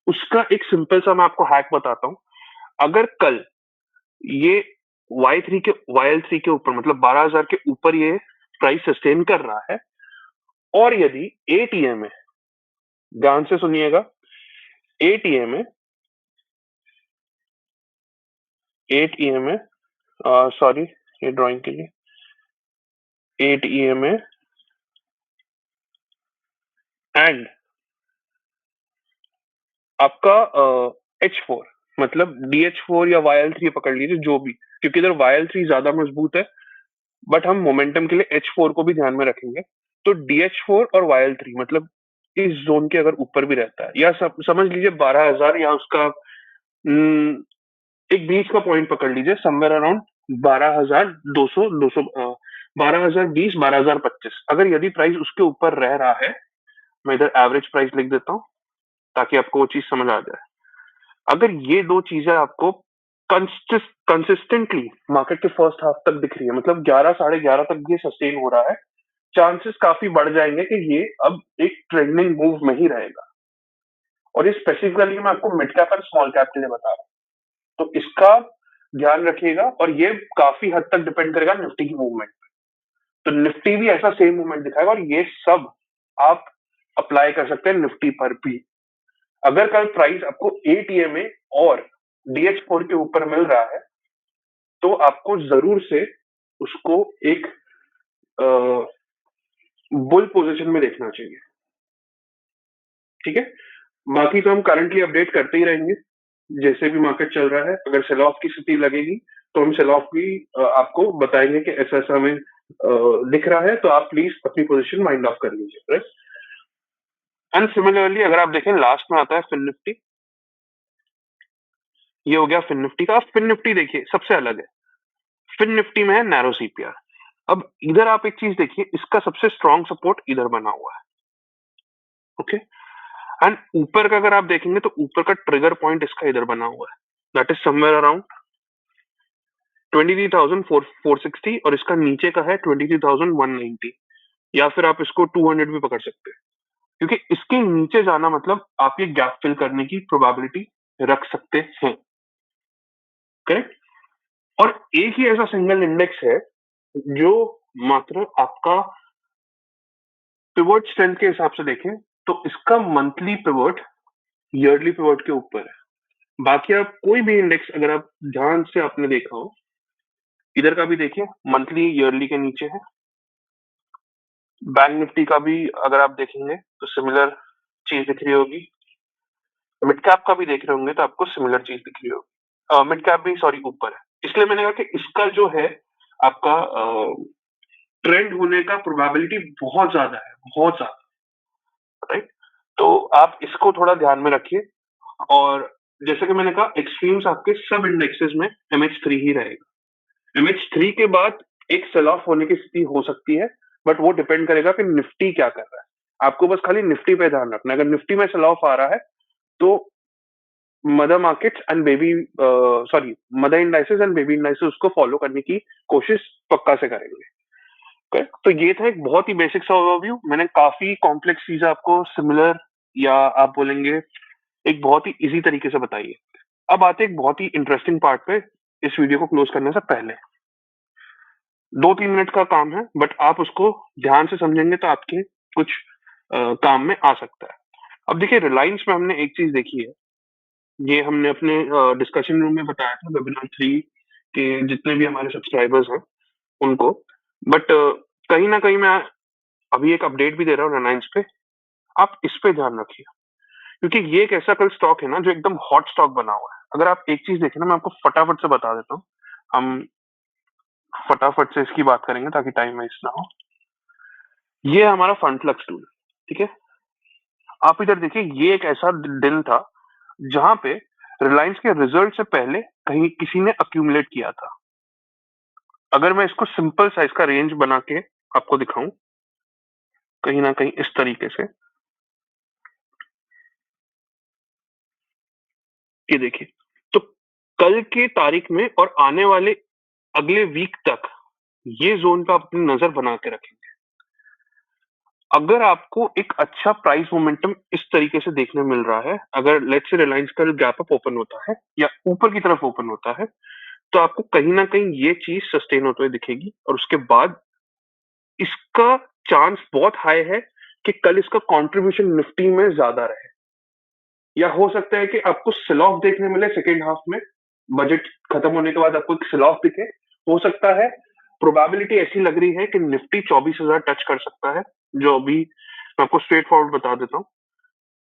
उसका एक सिंपल सा मैं आपको हैक बताता हूँ। अगर कल ये YL3 के ऊपर, मतलब 12,000 के ऊपर ये प्राइस सस्टेन कर रहा है, और यदि ATM है, ध्यान से सुनिएगा, ATM है, ATM है, सॉरी, ये ड्राइंग के लिए ATM है, एंड आपका H4, मतलब DH4 या YL3 पकड़ लीजिए, जो भी, क्योंकि इधर YL3 ज्यादा मजबूत है, बट हम मोमेंटम के लिए H4 को भी ध्यान में रखेंगे। तो DH4 और YL3, मतलब इस जोन के अगर ऊपर भी रहता है, या समझ लीजिए 12,000, या उसका हम्म, एक बीच का पॉइंट पकड़ लीजिए, समवेयर अराउंड 12,200, 200, 12,020, 12,025। अगर यदि प्राइस उसके ऊपर रह रहा है, मैं इधर एवरेज प्राइस लिख देता हूँ ताकि आपको वो चीज समझ आ जाए। अगर ये दो चीजें आपको कंसिस्टेंटली मार्केट के फर्स्ट हाफ तक दिख रही है, मतलब 11, 11:30 तक ये सस्टेन हो रहा है, चांसेस काफी बढ़ जाएंगे कि ये अब एक ट्रेंडिंग मूव में ही रहेगा। और ये स्पेसिफिकली मैं आपको मिड कैप और स्मॉल कैप के लिए बता रहा हूँ, तो इसका ध्यान रखिएगा और ये काफी हद तक डिपेंड करेगा निफ्टी की मूवमेंट पे। तो निफ्टी भी ऐसा सेम मूवमेंट दिखाएगा और ये सब आप अप्लाई कर सकते हैं निफ्टी पर भी। अगर कल प्राइस आपको एटीएमए और DH4 के ऊपर मिल रहा है तो आपको जरूर से उसको एक बुल पोजीशन में देखना चाहिए। ठीक है, बाकी तो हम करंटली अपडेट करते ही रहेंगे जैसे भी मार्केट चल रहा है। अगर सेल ऑफ की स्थिति लगेगी तो हम सेल ऑफ भी आपको बताएंगे कि ऐसा ऐसा हमें दिख रहा है, तो आप प्लीज अपनी पोजीशन माइंड ऑफ कर लीजिए, राइट। एंड सिमिलरली अगर आप देखें लास्ट में आता है फिन निफ्टी, ये हो गया फिन निफ्टी का। फिन निफ्टी देखिए सबसे अलग है, फिन निफ्टी में है नैरो सीपीआर। अब इधर आप एक चीज देखिए, इसका सबसे स्ट्रॉन्ग सपोर्ट इधर बना हुआ है, ओके। एंड ऊपर का अगर आप देखेंगे तो ऊपर का ट्रिगर पॉइंट इसका इधर बना हुआ है, दैट इज समवेयर अराउंड 23,460 और इसका नीचे का है 23,190, या फिर आप इसको 200 भी पकड़ सकते हैं, क्योंकि इसके नीचे जाना मतलब आप ये गैप फिल करने की प्रोबेबिलिटी रख सकते हैं, करेक्ट। और एक ही ऐसा सिंगल इंडेक्स है जो मात्र आपका पिवट स्ट्रेंथ के हिसाब से देखें तो इसका मंथली पिवट ईयरली पिवट के ऊपर है। बाकी आप कोई भी इंडेक्स अगर आप ध्यान से आपने देखा हो, इधर का भी देखिए मंथली ईयरली के नीचे है। बैंक निफ्टी का भी अगर आप देखेंगे तो सिमिलर चीज दिख रही होगी। मिड कैप का भी देख रहे होंगे तो आपको सिमिलर चीज दिख रही होगी। मिड कैप भी सॉरी ऊपर है, इसलिए मैंने कहा कि इसका जो है आपका ट्रेंड होने का प्रोबेबिलिटी बहुत ज्यादा है, बहुत ज्यादा, राइट। तो आप इसको थोड़ा ध्यान में रखिए। और जैसे कि मैंने कहा एक्सट्रीम्स आपके सब इंडेक्सेस में MH3 ही रहेगा। MH3 के बाद एक सेल ऑफ होने की स्थिति हो सकती है, बट वो डिपेंड करेगा कि निफ्टी क्या कर रहा है। आपको बस खाली निफ्टी पे ध्यान रखना है। अगर निफ्टी में सेल ऑफ आ रहा है तो mother markets and baby sorry mother indices and baby indices उसको फॉलो करने की कोशिश पक्का से करेंगे। Okay? तो ये था एक बहुत ही बेसिक सा ओवरव्यू। मैंने काफी कॉम्प्लेक्स चीजें आपको सिमिलर या आप बोलेंगे एक बहुत ही इजी तरीके से बताई है। अब आते हैं एक बहुत ही इंटरेस्टिंग पार्ट पे, इस वीडियो को क्लोज करने से पहले 2-3 मिनट का काम है, बट आप उसको ध्यान से समझेंगे तो आपके कुछ काम में आ सकता है। अब देखिए रिलायंस में हमने एक चीज देखी है, ये हमने अपने डिस्कशन रूम में बताया था वेबिनार 3 के जितने भी हमारे सब्सक्राइबर्स हैं उनको, बट कहीं ना कहीं मैं अभी एक अपडेट भी दे रहा हूँ रिलायंस पे। आप इस पे ध्यान रखिए, क्योंकि ये एक ऐसा कल स्टॉक है ना जो एकदम हॉट स्टॉक बना हुआ है। अगर आप एक चीज देखें ना, मैं आपको फटाफट से बता देता हूँ, हम फटाफट से इसकी बात करेंगे ताकि टाइम वेस्ट ना हो। ये हमारा फंड फ्लक्स टूल, ठीक है। आप इधर देखिए, ये एक ऐसा दिन था जहां पे रिलायंस के रिजल्ट से पहले कहीं किसी ने अक्यूमुलेट किया था। अगर मैं इसको सिंपल साइज का रेंज बना के आपको दिखाऊं कहीं ना कहीं इस तरीके से, ये देखिए, तो कल के तारीख में और आने वाले अगले वीक तक ये जोन पे आप अपनी नजर बना के रखेंगे। अगर आपको एक अच्छा प्राइस मोमेंटम इस तरीके से देखने मिल रहा है, अगर लेट्स से रिलायंस का गैप अप ओपन होता है या ऊपर की तरफ ओपन होता है, तो आपको कहीं ना कहीं ये चीज सस्टेन होते हुए दिखेगी और उसके बाद इसका चांस बहुत हाई है कि कल इसका कंट्रीब्यूशन निफ्टी में ज्यादा रहे, या हो सकता है कि आपको सेल ऑफ देखने मिले सेकेंड हाफ में, बजट खत्म होने के बाद आपको एक सेल ऑफ दिखे। हो सकता है, प्रोबेबिलिटी ऐसी लग रही है कि निफ्टी 24,000 टच कर सकता है, जो अभी मैं आपको स्ट्रेट फॉरवर्ड बता देता हूँ।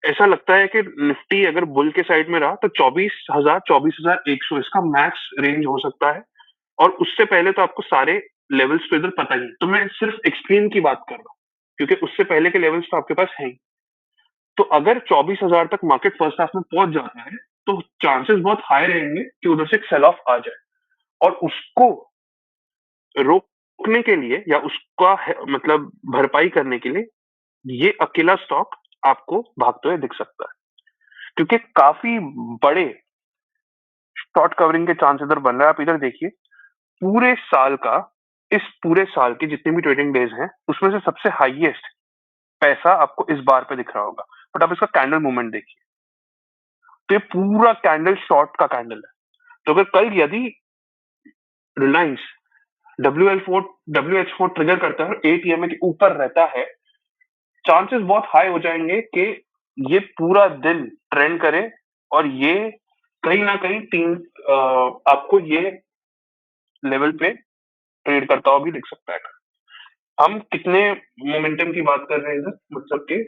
ऐसा लगता है कि निफ्टी अगर बुल के साइड में रहा तो 24,000 24,100 इसका मैक्स रेंज हो सकता है। और उससे पहले तो आपको सारे लेवल्स तो इधर पता ही है, तो मैं सिर्फ एक्सट्रीम की बात कर रहा हूँ क्योंकि उससे पहले के लेवल्स तो आपके पास है ही। तो अगर 24,000 तक मार्केट फर्स्ट हाफ में पहुंच जाता है तो चांसेस बहुत हाई रहेंगे कि उधर से एक सेल ऑफ आ जाए, और उसको रोकने के लिए या उसका मतलब भरपाई करने के लिए ये अकेला स्टॉक आपको भागते हुए दिख सकता है, क्योंकि काफी बड़े शॉर्ट कवरिंग के चांस इधर बन रहा है। आप इधर देखिए, पूरे साल का, इस पूरे साल के जितने भी ट्रेडिंग डेज हैं उसमें से सबसे हाईएस्ट पैसा आपको इस बार पे दिख रहा होगा, बट आप इसका कैंडल मूवमेंट देखिए, तो ये पूरा कैंडल शॉर्ट का कैंडल है। तो अगर कल यदि Reliance W H four trigger करता है और एटीएम के ऊपर रहता है, चांसेस बहुत हाई हो जाएंगे कि ये पूरा दिन ट्रेंड करे और ये कहीं ना कहीं आपको ये लेवल पे ट्रेड करता हुआ भी दिख सकता है। हम कितने मोमेंटम की बात कर रहे हैं इधर, मतलब कि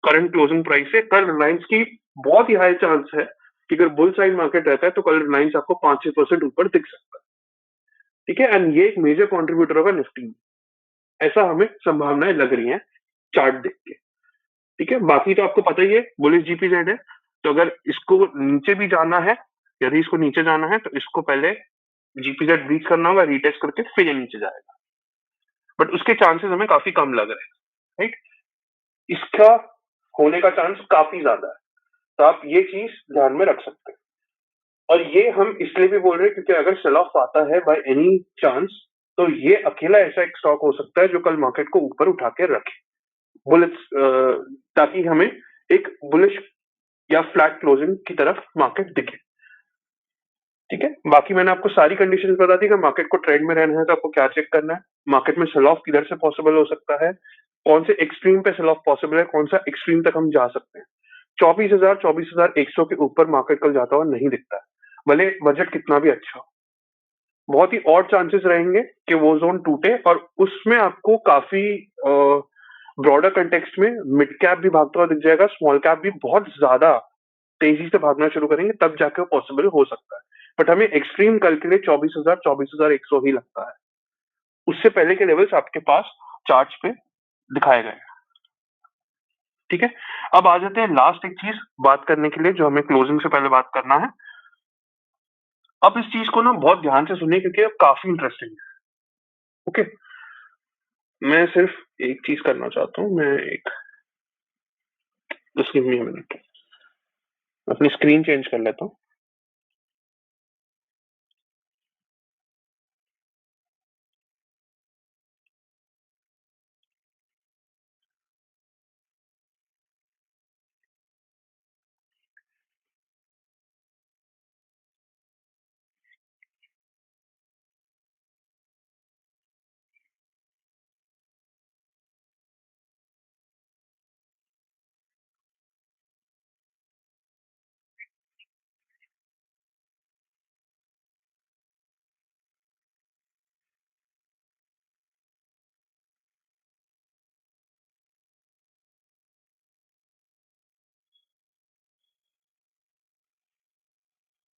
करंट क्लोजिंग प्राइस है, कल रिलायंस की बहुत ही हाई चांस है कि अगर बुल साइड मार्केट रहता है तो कल रिलायंस आपको 5-6% ऊपर दिख सकता है। ठीक है, एंड ये एक मेजर कॉन्ट्रीब्यूटर होगा निफ्टी में, ऐसा हमें संभावनाएं लग रही हैं चार्ट देख के। ठीक है, बाकी तो आपको पता ही है बुलिश जीपीजेड है, तो अगर इसको नीचे भी जाना है, यदि इसको नीचे जाना है तो इसको पहले जीपीजेड ब्रीच करना होगा, रीटेस्ट करके फिर ये नीचे जाएगा, बट उसके चांसेस हमें काफी कम लग रहे हैं। राइट, इसका होने का चांस काफी ज्यादा है, तो आप ये चीज ध्यान में रख सकते हैं। और ये हम इसलिए भी बोल रहे हैं क्योंकि अगर सेल ऑफ आता है बाय एनी चांस, तो ये अकेला ऐसा एक स्टॉक हो सकता है जो कल मार्केट को ऊपर उठा के रखे, बुलिश, ताकि हमें एक बुलिश या फ्लैट क्लोजिंग की तरफ मार्केट दिखे। ठीक है, बाकी मैंने आपको सारी कंडीशंस बता दी कि मार्केट को ट्रेंड में रहना है तो आपको क्या चेक करना है, मार्केट में सेल ऑफ किधर से पॉसिबल हो सकता है, कौन से एक्सट्रीम पे सेल ऑफ पॉसिबल है, कौन सा एक्सट्रीम तक हम जा सकते हैं। 24,100 के ऊपर मार्केट कल जाता हुआ नहीं दिखता है, भले बजट कितना भी अच्छा हो। बहुत ही और चांसेस रहेंगे कि वो जोन टूटे, और उसमें आपको काफी ब्रॉडर कंटेक्स्ट में मिड कैप भी भागता हुआ दिख जाएगा, स्मॉल कैप भी बहुत ज्यादा तेजी से भागना शुरू करेंगे, तब जाके वो पॉसिबल हो सकता है। बट हमें एक्सट्रीम कल के लिए 24,100 ही लगता है, उससे पहले के लेवल्स आपके पास चार्ट पे दिखाए गए हैं। ठीक है, अब आ जाते हैं लास्ट एक चीज बात करने के लिए जो हमें क्लोजिंग से पहले बात करना है। अब इस चीज को ना बहुत ध्यान से सुनिए क्योंकि अब काफी इंटरेस्टिंग है। ओके, मैं सिर्फ एक चीज करना चाहता हूँ, मैं एक उसकी मिनट अपनी स्क्रीन चेंज कर लेता हूँ।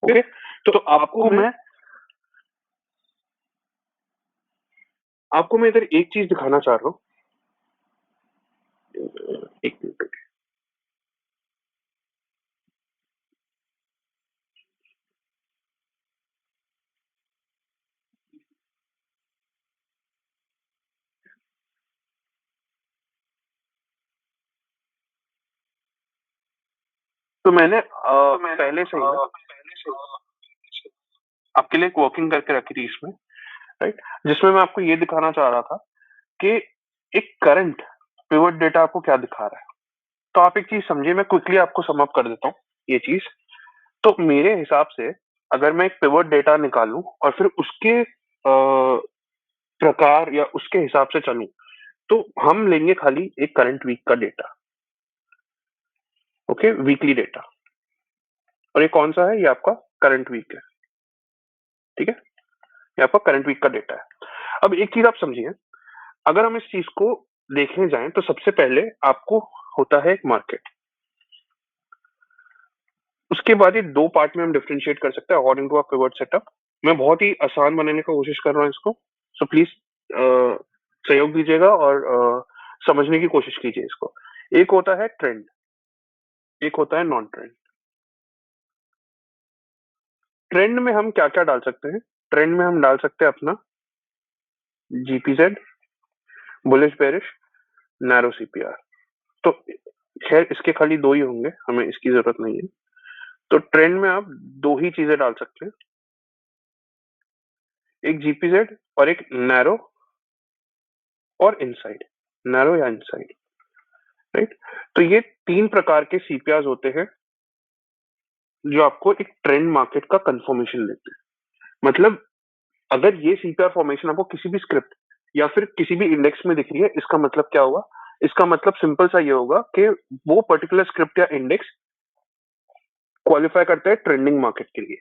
ओके, तो आपको मैं इधर एक चीज दिखाना चाह रहा हूँ। एक मिनट, तो मैंने पहले से ही ना आपके लिए एक वर्किंग करके रखी थी इसमें, राइट, जिसमें मैं आपको ये दिखाना चाह रहा था कि एक करंट पिवट डेटा आपको क्या दिखा रहा है। तो आप एक चीज समझिए, मैं क्विकली आपको सम अप कर देता हूँ ये चीज। तो मेरे हिसाब से अगर मैं एक पिवट डेटा निकालूं और फिर उसके प्रकार या उसके हिसाब से चलूं, तो हम लेंगे खाली एक करंट वीक का डेटा। ओके, वीकली डेटा, और ये कौन सा है, ये आपका करंट वीक है। ठीक है, ये आपका करंट वीक का डेटा है। अब एक चीज आप समझिए, अगर हम इस चीज को देखने जाएं तो सबसे पहले आपको होता है एक मार्केट, उसके बाद ये दो पार्ट में हम डिफरेंशिएट कर सकते हैं according to our pivot setup. मैं बहुत ही आसान बनाने का कोशिश कर रहा हूँ इसको, सो प्लीज सहयोग दीजिएगा और समझने की कोशिश कीजिए इसको। एक होता है ट्रेंड, एक होता है नॉन ट्रेंड। ट्रेंड में हम क्या क्या डाल सकते हैं, ट्रेंड में हम डाल सकते हैं अपना जीपीजेड, बुलिश बेरिश, नैरो सीपीआर। तो खैर इसके खाली दो ही होंगे, हमें इसकी जरूरत नहीं है। तो ट्रेंड में आप दो ही चीजें डाल सकते हैं, एक जीपीजेड और एक नैरो और इनसाइड, नैरो या इनसाइड। राइट, तो ये तीन प्रकार के सीपीआर होते हैं जो आपको एक ट्रेंड मार्केट का कंफर्मेशन देते हैं। मतलब अगर ये सीपीआर फॉर्मेशन आपको किसी भी स्क्रिप्ट या फिर किसी भी इंडेक्स में दिख रही है, इसका मतलब क्या होगा? इसका मतलब सिंपल सा ये होगा कि वो पर्टिकुलर स्क्रिप्ट या इंडेक्स क्वालिफाई करता है ट्रेंडिंग मार्केट के लिए,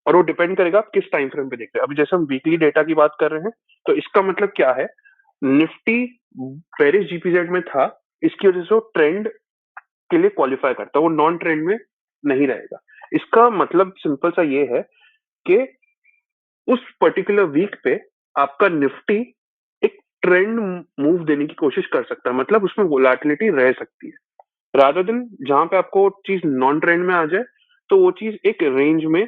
और वो डिपेंड करेगा आप किस टाइम फ्रेम पे देख रहे हैं। अभी जैसे हम वीकली डेटा की बात कर रहे हैं, तो इसका मतलब क्या है? निफ्टी पेरिस जीपीजेड में था, इसकी वजह से वो ट्रेंड के लिए क्वालिफाई करता है, वो नॉन ट्रेंड में नहीं रहेगा। इसका मतलब सिंपल सा ये है कि उस पर्टिकुलर वीक पे आपका निफ्टी एक ट्रेंड मूव देने की कोशिश कर सकता है, मतलब उसमें वोलेटिलिटी रह सकती है, रादर देन जहां पे आपको चीज नॉन ट्रेंड में आ जाए तो वो चीज एक रेंज में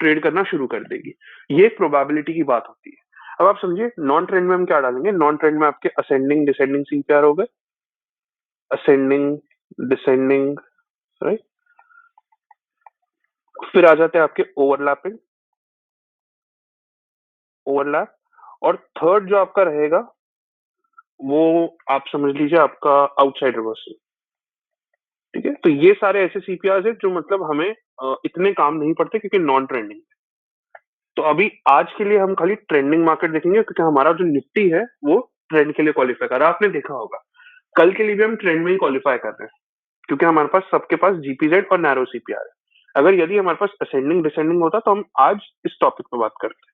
ट्रेड करना शुरू कर देगी। ये एक प्रोबेबिलिटी की बात होती है। अब आप समझिए नॉन ट्रेंड में हम क्या डालेंगे। नॉन ट्रेंड में आपके असेंडिंग डिसेंडिंग सीपीआर हो गए, असेंडिंग डिसेंडिंग, राइट। फिर आ जाते हैं आपके ओवरलैपिंग, ओवरलैप, और थर्ड जो आपका रहेगा वो आप समझ लीजिए आपका आउटसाइड रिवर्सल। ठीक है, तो ये सारे ऐसे सीपीआर है जो मतलब हमें इतने काम नहीं पड़ते क्योंकि नॉन ट्रेंडिंग। तो अभी आज के लिए हम खाली ट्रेंडिंग मार्केट देखेंगे क्योंकि हमारा जो निफ्टी है वो ट्रेंड के लिए क्वालिफाई कर रहा है। आपने देखा होगा कल के लिए भी हम ट्रेंड में ही क्वालिफाई कर रहे हैं क्योंकि हमारे पास सबके पास जीपीजेड और नैरो सीपीआर है। अगर यदि हमारे पास असेंडिंग डिसेंडिंग होता तो हम आज इस टॉपिक पे बात करते।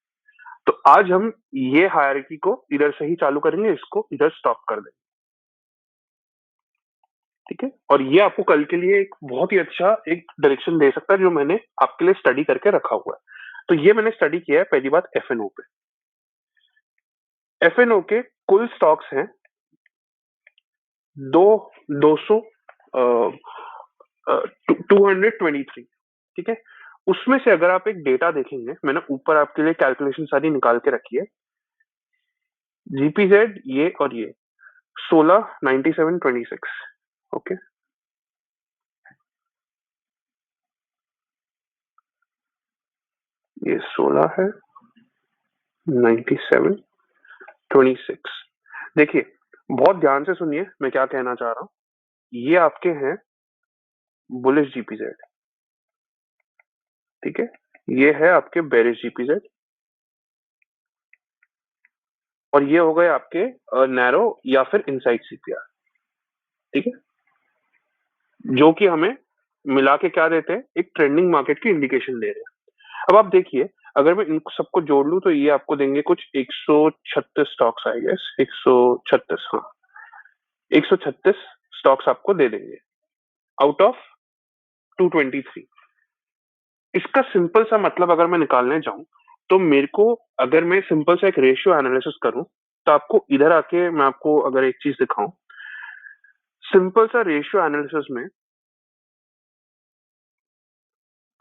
तो आज हम ये हायरार्की को इधर से ही चालू करेंगे, इसको इधर स्टॉप कर देंगे। ठीक है, और ये आपको कल के लिए एक बहुत ही अच्छा एक डायरेक्शन दे सकता है जो मैंने आपके लिए स्टडी करके रखा हुआ है। तो ये मैंने स्टडी किया है। पहली बात एफएनओ पे। एफएनओ के कुल स्टॉक्स हैं दो 200 223। ठीक है, उसमें से अगर आप एक डेटा देखेंगे, मैंने ऊपर आपके लिए कैलकुलेशन सारी निकाल के रखी है। जीपीजेड ये और ये 16 97 26। ओके, ये 16 है, 97 26। देखिए, बहुत ध्यान से सुनिए मैं क्या कहना चाह रहा हूँ। ये आपके हैं बुलिश जीपीजेड, ठीक है। ये है आपके बेरिश जीपीजेड, और ये हो गए आपके नैरो या फिर इनसाइड सीपीआर। ठीक है, जो कि हमें मिला के क्या देते हैं? एक ट्रेंडिंग मार्केट की इंडिकेशन दे रहे हैं। अब आप देखिए, अगर मैं इन सबको जोड़ लूं तो ये आपको देंगे कुछ 136 स्टॉक्स, आई गेस 136, हाँ 136 स्टॉक्स आपको दे देंगे आउट ऑफ 223। इसका सिंपल सा मतलब अगर मैं निकालने जाऊं तो मेरे को, अगर मैं सिंपल सा एक रेशियो एनालिसिस करूं, तो आपको इधर आके मैं आपको अगर एक चीज दिखाऊं, सिंपल सा रेशियो एनालिसिस में,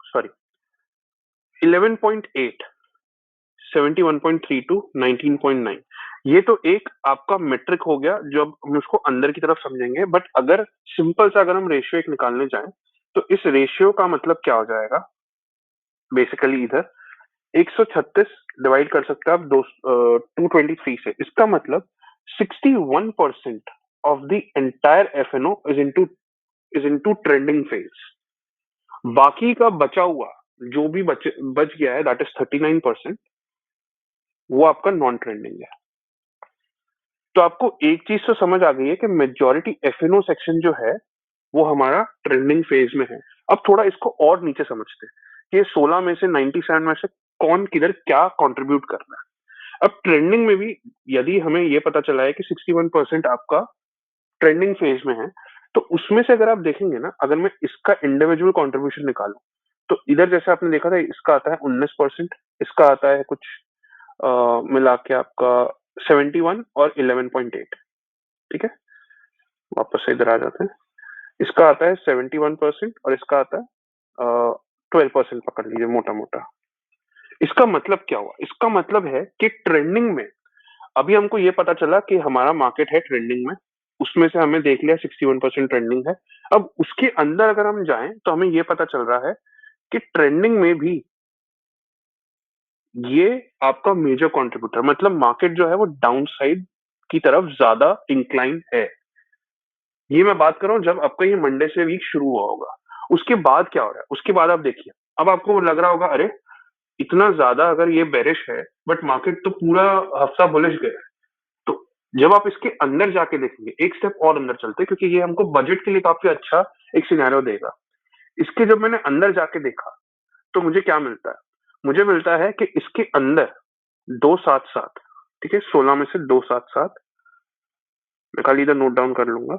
सॉरी 11.8, 71.32, 19.9, ये तो एक आपका मेट्रिक हो गया जो अब हम उसको अंदर की तरफ समझेंगे। बट अगर सिंपल सा अगर हम रेशियो एक निकालने जाएं तो इस रेशियो का मतलब क्या हो जाएगा? बेसिकली इधर 136 डिवाइड कर सकते हैं आप 223 से। इसका मतलब 61% of the entire F and O is into trending phase. बाकी का बचा हुआ जो भी बच गया है, दैट इज 39%, वो आपका नॉन ट्रेंडिंग है। तो आपको एक चीज तो समझ आ गई है कि मेजोरिटी एफएनओ सेक्शन जो है वो हमारा ट्रेंडिंग फेज में है। अब थोड़ा इसको और नीचे समझते हैं कि 16 में से 97 में से कौन किधर क्या कंट्रीब्यूट कर रहा है। अब ट्रेंडिंग में भी यदि हमें ये पता चला है कि 61% आपका ट्रेंडिंग फेज में है, तो उसमें से अगर आप देखेंगे ना, अगर मैं इसका इंडिविजुअल कंट्रीब्यूशन निकालूं तो इधर जैसे आपने देखा था इसका आता है 19%, इसका आता है कुछ मिला के आपका 71 और 11.8। ठीक है, वापस से इधर आ जाते हैं। इसका आता है 71% और इसका आता है 12%, पकड़ लीजिए मोटा मोटा। इसका मतलब क्या हुआ? इसका मतलब है कि ट्रेंडिंग में अभी हमको ये पता चला कि हमारा मार्केट है ट्रेंडिंग में, उसमें से हमें देख लिया 61% ट्रेंडिंग है। अब उसके अंदर अगर हम जाएं तो हमें ये पता चल रहा है कि ट्रेंडिंग में भी ये आपका मेजर कंट्रीब्यूटर, मतलब मार्केट जो है वो डाउन साइड की तरफ ज्यादा इंक्लाइन है। ये मैं बात कर रहा हूँ जब आपका ये मंडे से वीक शुरू हुआ होगा, उसके बाद क्या हो रहा है, उसके बाद आप देखिए, अब आपको लग रहा होगा अरे इतना ज्यादा अगर ये बेरिश है बट मार्केट तो पूरा हफ्ता बुलिश गया है। तो जब आप इसके अंदर जाके देखेंगे, एक स्टेप और अंदर चलते हैं क्योंकि ये हमको बजट के लिए काफी अच्छा एक सिनेरियो देगा। इसके जब मैंने अंदर जाके देखा तो मुझे क्या मिलता है, मुझे मिलता है कि इसके अंदर 277, ठीक है, 16 में से 277, मैं खाली इधर नोट डाउन कर लूंगा,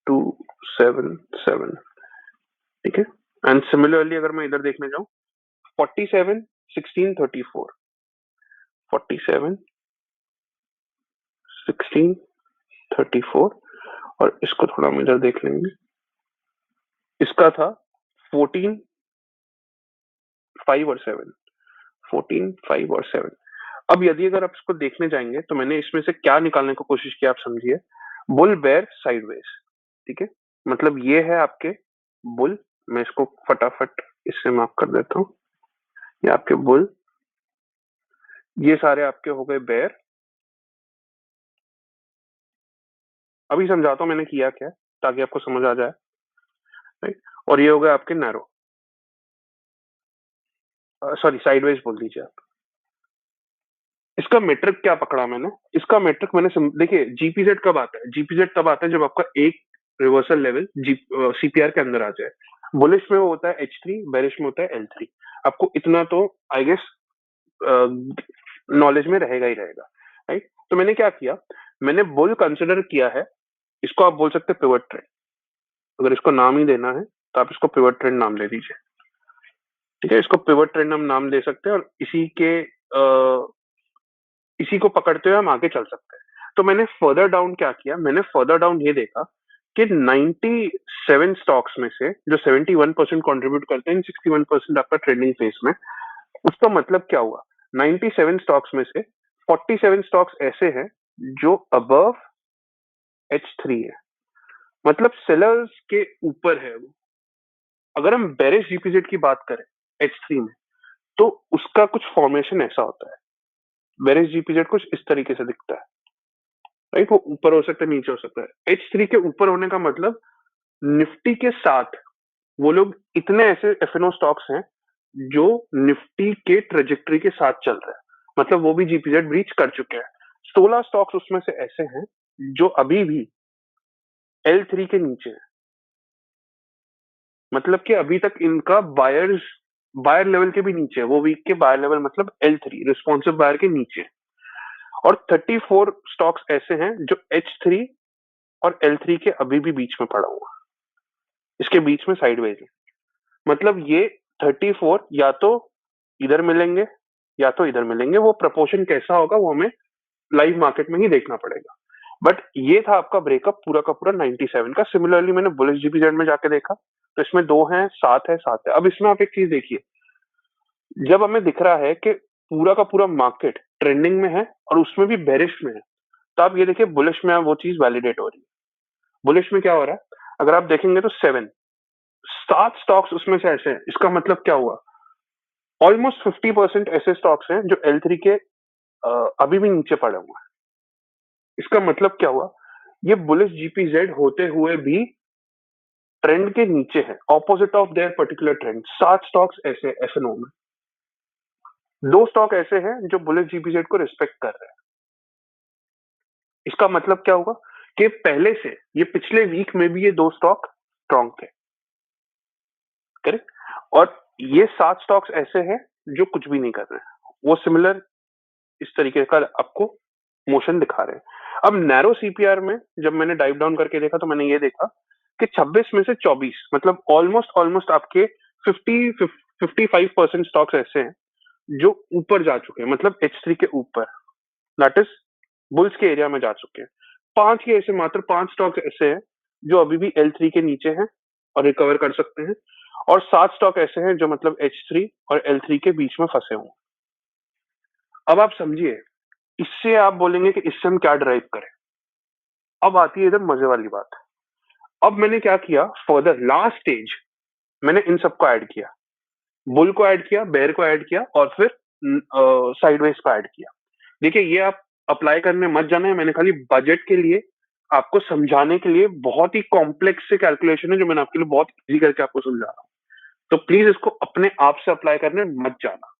277, ठीक है। एंड सिमिलरली अगर मैं इधर देखने जाऊं, 47, 16, 34, 47, 16, 34, और इसको थोड़ा हम इधर देख लेंगे, इसका था 14, 5 और 7, 14, 5 और 7। अब यदि अगर आप इसको देखने जाएंगे तो मैंने इसमें से क्या निकालने की कोशिश की, आप समझिए, बुल बेयर साइडवेज, ठीक है। मतलब ये है आपके बुल, मैं इसको फटाफट इससे मार्क कर देता हूँ, ये आपके बुल, ये सारे आपके हो गए बेयर। अभी समझाता हूँ मैंने किया क्या है, ताकि आपको समझ आ जाए, राइट। और ये हो गए आपके नैरो, सॉरी साइडवेज बोल दीजिए आप। इसका मेट्रिक क्या पकड़ा मैंने, इसका मेट्रिक मैंने देखिए जीपीजेड कब आता है, जीपीजेड तब आता है जब आपका एक रिवर्सल लेवल जी सीपीआर के अंदर आ जाए। बुलिश में वो होता है H3, बेरिश में होता है L3। आपको इतना तो आई गेस नॉलेज में रहेगा ही रहेगा, राइट। तो मैंने क्या किया, मैंने बुल कंसिडर किया है, इसको आप बोल सकते हैं पिवट ट्रेंड, अगर इसको नाम ही देना है तो आप इसको पिवट ट्रेंड नाम ले दीजिए, ठीक है। इसको पिवट ट्रेंड हम नाम दे सकते हैं और इसी को पकड़ते हुए हम आगे चल सकते हैं। तो मैंने फर्दर डाउन क्या किया, मैंने फर्दर डाउन ये देखा कि 97 स्टॉक्स में से जो 71% कंट्रीब्यूट करते हैं, 61% आपका ट्रेडिंग फेस में, उसका मतलब क्या हुआ, 97 स्टॉक्स में से 47 स्टॉक्स ऐसे हैं जो अबव H3 है, मतलब सेलर्स के ऊपर है वो। अगर हम बेरिश जीपीजेड की बात करें H3 में, तो उसका कुछ फॉर्मेशन ऐसा होता है, बेरिश जीपीजेड कुछ इस तरीके से दिखता है, राइट। वो ऊपर हो सकता है, नीचे हो सकता है। H3 के ऊपर होने का मतलब निफ्टी के साथ वो लोग, इतने ऐसे एफएनओ स्टॉक्स हैं जो निफ्टी के ट्रेजेक्टरी के साथ चल रहे हैं, मतलब वो भी जीपीजेड ब्रीच कर चुके हैं। 16 स्टॉक्स उसमें से ऐसे हैं जो अभी भी L3 के नीचे है, मतलब कि अभी तक इनका बायर लेवल के भी नीचे है, वो वीक के बायर लेवल मतलब L3 रिस्पॉन्सिव बायर के नीचे। और 34 स्टॉक्स ऐसे हैं जो H3 और L3 के अभी भी बीच में पड़ा हुआ, इसके बीच में साइडवेज है। मतलब ये 34 या तो इधर मिलेंगे या तो इधर मिलेंगे, वो प्रपोर्शन कैसा होगा वो हमें लाइव मार्केट में ही देखना पड़ेगा। बट ये था आपका ब्रेकअप पूरा का पूरा 97 का। सिमिलरली मैंने बुलिश जीपीजेड में जाके देखा तो इसमें 2 हैं, 7 है, 7 है। अब इसमें आप एक चीज देखिए, जब हमें दिख रहा है कि पूरा का पूरा मार्केट ट्रेंडिंग में है और उसमें भी बेरिश में है, तो आप ये देखिए बुलिश में वो चीज वैलिडेट हो रही है। बुलिश में क्या हो रहा है, अगर आप देखेंगे तो 7 स्टॉक्स उसमें से ऐसे हैं, इसका मतलब क्या हुआ, ऑलमोस्ट 50% ऐसे स्टॉक्स हैं जो L3 के अभी भी नीचे पड़े हुए हैं। इसका मतलब क्या हुआ, ये बुलिश जीपीजेड होते हुए भी ट्रेंड के नीचे है, opposite of their particular trend. 7 stocks ऐसे एफएनओ में, 2 स्टॉक ऐसे हैं जो बुलिश जीपीजेड को रिस्पेक्ट कर रहे हैं। इसका मतलब क्या होगा कि पहले से ये पिछले वीक में भी ये 2 स्टॉक स्ट्रॉन्ग थे, करेक्ट। और ये 7 स्टॉक्स ऐसे हैं जो कुछ भी नहीं कर रहे हैं, वो सिमिलर इस तरीके का आपको मोशन दिखा रहे हैं। अब नैरो सीपीआर में जब मैंने डाइव डाउन करके देखा तो मैंने ये देखा कि 26 में से 24, मतलब ऑलमोस्ट ऑलमोस्ट आपके 55% स्टॉक्स ऐसे हैं जो ऊपर जा चुके हैं, मतलब H3 के ऊपर, दैट इज बुल्स के एरिया में जा चुके हैं। 5 के ऐसे, मात्र 5 स्टॉक्स ऐसे हैं जो अभी भी L3 के नीचे हैं और रिकवर कर सकते हैं, और 7 स्टॉक ऐसे हैं जो मतलब H3 और L3 के बीच में फंसे हुए। अब आप समझिए, इससे आप बोलेंगे कि इससे हम क्या ड्राइव करें। अब आती है इधर मजे वाली बात। अब मैंने क्या किया, फर्दर लास्ट स्टेज मैंने इन सबको ऐड किया, बुल को ऐड किया, बेयर को ऐड किया, और फिर साइडवेज को ऐड किया। देखिए ये आप अप्लाई करने मत जाना है, मैंने खाली बजट के लिए आपको समझाने के लिए बहुत ही कॉम्प्लेक्स से कैलकुलेशन है जो मैंने आपके लिए बहुत इजी करके आपको समझा रहा हूँ। तो प्लीज इसको अपने आप से अप्लाई करने मत जाना,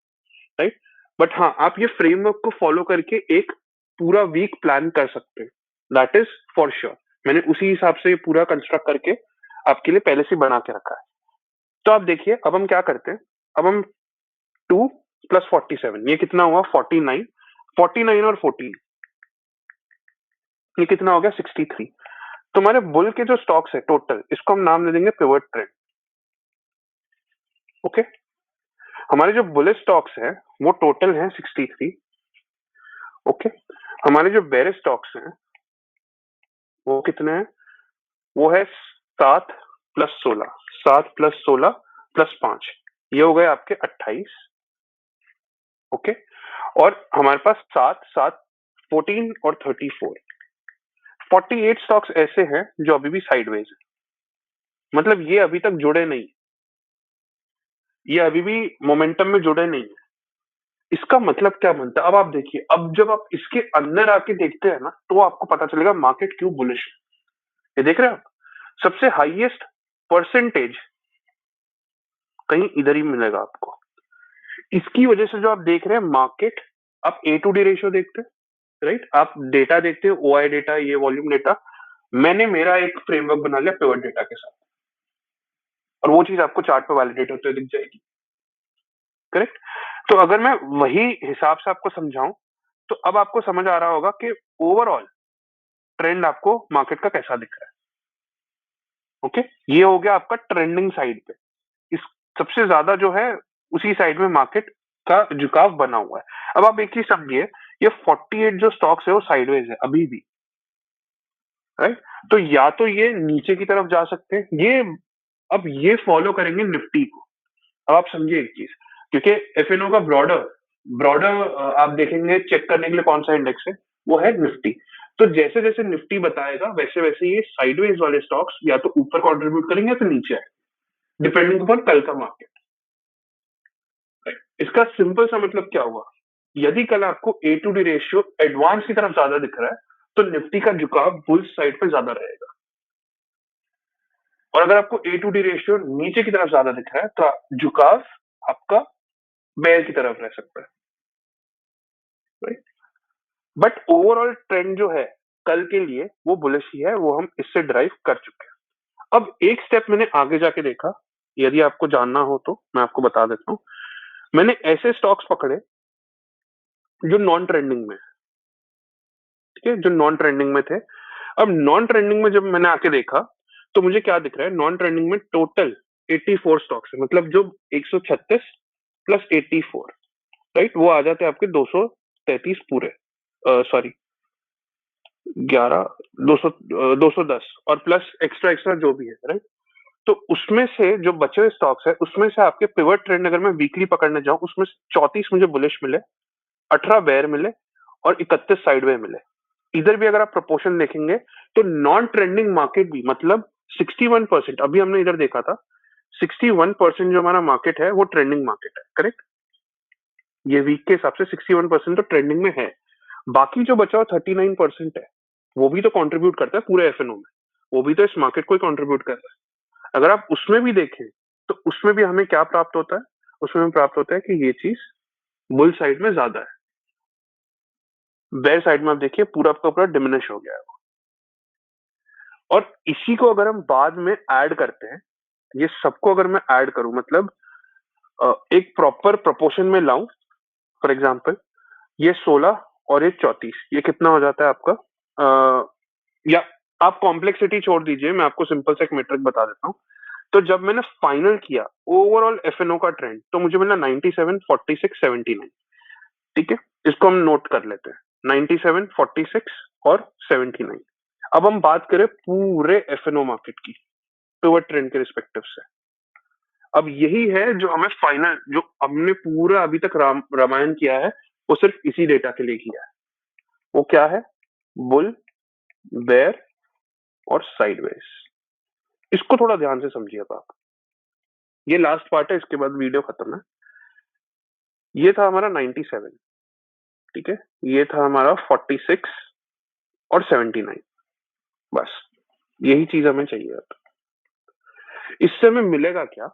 राइट? बट हाँ, आप ये फ्रेमवर्क को फॉलो करके एक पूरा वीक प्लान कर सकते हैं, दैट इज फॉर श्योर। मैंने उसी हिसाब से ये पूरा कंस्ट्रक्ट करके आपके लिए पहले से बना के रखा है। तो आप देखिए, अब हम क्या करते हैं, अब हम 2 प्लस 47, ये कितना हुआ? 49। 49 और 14, ये कितना हो गया? 63। तो हमारे बुल के जो स्टॉक्स है टोटल, इसको हम नाम दे देंगे पिवट ट्रेंड। ओके, हमारे जो बुलिश स्टॉक्स है वो टोटल है 63। ओके, हमारे जो बेरिश स्टॉक्स हैं वो कितने हैं? वो है 7 प्लस 16, 7 प्लस 16 प्लस 5, ये हो गए आपके 28। ओके, और हमारे पास 7 7 14 और 34, 48 स्टॉक्स ऐसे हैं जो अभी भी साइडवेज है, मतलब ये अभी तक जुड़े नहीं, ये अभी भी मोमेंटम में जुड़े नहीं है। इसका मतलब क्या बनता है? अब आप देखिए, अब जब आप इसके अंदर आके देखते हैं ना, तो आपको पता चलेगा मार्केट क्यों बुलिश है। ये देख रहे हैं आप, सबसे हाईएस्ट परसेंटेज कहीं इधर ही मिलेगा आपको। इसकी वजह से जो आप देख रहे हैं मार्केट, आप ए टू डी रेशियो देखते हैं, राइट? आप डेटा देखते हैं, ओआई डेटा, ये वॉल्यूम डेटा। मैंने मेरा एक फ्रेमवर्क बना लिया पिवट डेटा के साथ, और वो चीज आपको चार्ट पे वैलिडेट होते हुए दिख जाएगी, करेक्ट? तो अगर मैं वही हिसाब से आपको समझाऊं, तो अब आपको समझ आ रहा होगा कि ओवरऑल ट्रेंड आपको मार्केट का कैसा दिख रहा है। ओके, ये हो गया आपका ट्रेंडिंग साइड पे। इस सबसे ज्यादा जो है उसी साइड में मार्केट का झुकाव बना हुआ है। अब आप एक चीज समझिए, ये 48 जो स्टॉक्स है वो साइडवेज है अभी भी, राइट? तो या तो ये नीचे की तरफ जा सकते हैं, ये अब ये फॉलो करेंगे निफ्टी को। अब आप समझिए एक चीज, क्योंकि एफएनओ का ब्रॉडर ब्रॉडर आप देखेंगे चेक करने के लिए कौन सा इंडेक्स है, वो है निफ्टी। तो जैसे जैसे निफ्टी बताएगा वैसे वैसे ये साइडवेज वाले स्टॉक्स या तो ऊपर कंट्रीब्यूट करेंगे या तो नीचे आएंगे, डिपेंडिंग अपॉन कल का मार्केट। इसका सिंपल सा मतलब क्या हुआ? यदि कल आपको ए टू डी रेशियो एडवांस की तरफ ज्यादा दिख रहा है, तो निफ्टी का झुकाव बुल साइड पे ज्यादा रहेगा। और अगर आपको ए टू डी रेशियो नीचे की तरफ ज्यादा दिख रहा है, तो झुकाव आपका बेयर की तरफ रह सकता है, राइट? बट ओवरऑल ट्रेंड जो है कल के लिए वो बुलिश ही है, वो हम इससे ड्राइव कर चुके हैं। अब एक स्टेप मैंने आगे जाके देखा, यदि आपको जानना हो तो मैं आपको बता देता हूं। मैंने ऐसे स्टॉक्स पकड़े जो नॉन ट्रेंडिंग में, ठीक है, जो नॉन ट्रेंडिंग में थे। अब नॉन ट्रेंडिंग में जब मैंने आके देखा, तो मुझे क्या दिख रहा है? नॉन ट्रेंडिंग में टोटल 84 स्टॉक्स है, मतलब जो 136 प्लस 84, राइट, वो आ जाते हैं आपके 233 पूरे, सॉरी 11, 200, 210 और प्लस एक्स्ट्रा एक्स्ट्रा जो भी है, राइट? तो उसमें से जो बचे हुए स्टॉक्स है, उसमें से आपके पिवट ट्रेंड अगर मैं वीकली पकड़ने जाऊं, उसमें से 34 मुझे बुलिश मिले, 18 बेयर मिले और 31 साइडवे मिले। इधर भी अगर आप प्रोपोर्शन देखेंगे, तो नॉन ट्रेंडिंग मार्केट भी, मतलब 61%, अभी हमने इधर देखा था, 61% जो हमारा मार्केट है वो ट्रेंडिंग मार्केट है, करेक्ट? ये वीक के हिसाब से 61% तो ट्रेंडिंग में है। बाकी जो बचा हुआ 39% है, वो भी तो कंट्रीब्यूट करता है पूरे एफएनओ में, वो भी तो इस मार्केट को ही कंट्रीब्यूट कर रहा है। अगर आप उसमें भी देखें, तो उसमें भी हमें क्या प्राप्त होता है? उसमें हमें प्राप्त होता है कि ये चीज बुल साइड में ज्यादा है, बेयर साइड में आप देखिए पूरा का पूरा डिमिनिश हो गया है। और इसी को अगर हम बाद में ऐड करते हैं, ये सबको अगर मैं ऐड करूं, मतलब एक प्रॉपर प्रोपोर्शन में लाऊं, फॉर एग्जांपल ये 16 और ये 34, ये कितना हो जाता है आपका? या आप कॉम्प्लेक्सिटी छोड़ दीजिए, मैं आपको सिंपल से एक मेट्रिक बता देता हूँ। तो जब मैंने फाइनल किया ओवरऑल एफएनओ का ट्रेंड, तो मुझे मिला 97, 46, 79। ठीक है, इसको हम नोट कर लेते हैं, 97, 46 और 79। अब हम बात करें पूरे एफएनओ मार्केट की पिवट ट्रेंड के रिस्पेक्टिव से। अब यही है जो हमें फाइनल, जो हमने पूरा अभी तक रामायण किया है, वो सिर्फ इसी डेटा के लिए किया है। वो क्या है? बुल, बेयर और साइडवेज। इसको थोड़ा ध्यान से समझिए अब आप, ये लास्ट पार्ट है, इसके बाद वीडियो खत्म है। ये था हमारा 97, ठीक है, ये था हमारा 46 और 79। बस यही चीज हमें चाहिए। इससे हमें मिलेगा क्या?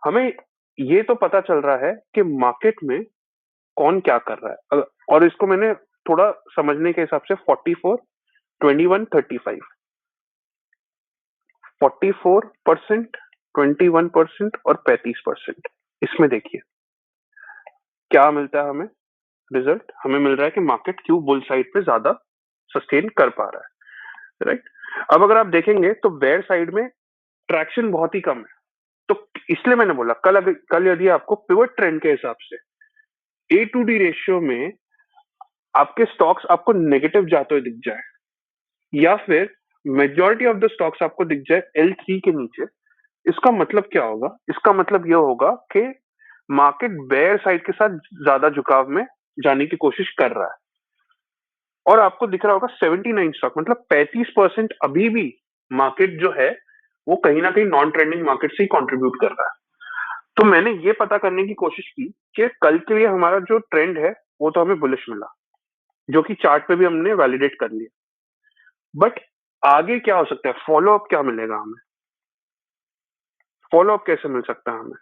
हमें ये तो पता चल रहा है कि मार्केट में कौन क्या कर रहा है। और इसको मैंने थोड़ा समझने के हिसाब से 44, 21, 35, 44%, 21% और 35%, इसमें देखिए क्या मिलता है हमें। रिजल्ट हमें मिल रहा है कि मार्केट क्यों बुल साइड पे ज्यादा सस्टेन कर पा रहा है, राइट। अब अगर आप देखेंगे तो बेयर साइड में ट्रैक्शन बहुत ही कम है। तो इसलिए मैंने बोला कल यदि आपको पिवट ट्रेंड के हिसाब से ए टू डी रेशियो में आपके स्टॉक्स आपको नेगेटिव जाते हुए दिख जाए, या फिर मेजॉरिटी ऑफ द स्टॉक्स आपको दिख जाए L3 के नीचे, इसका मतलब क्या होगा? इसका मतलब यह होगा कि मार्केट बेयर साइड के साथ ज्यादा झुकाव में जाने की कोशिश कर रहा है। और आपको दिख रहा होगा 79 स्टॉक, मतलब 35% अभी भी मार्केट जो है वो कहीं ना कहीं नॉन ट्रेंडिंग मार्केट से ही कंट्रीब्यूट कर रहा है। तो मैंने ये पता करने की कोशिश की कि कल के लिए हमारा जो ट्रेंड है वो तो हमें बुलिश मिला, जो कि चार्ट पे भी हमने वैलिडेट कर लिया। बट आगे क्या हो सकता है? फॉलो अप क्या मिलेगा हमें? फॉलो अप कैसे मिल सकता है हमें?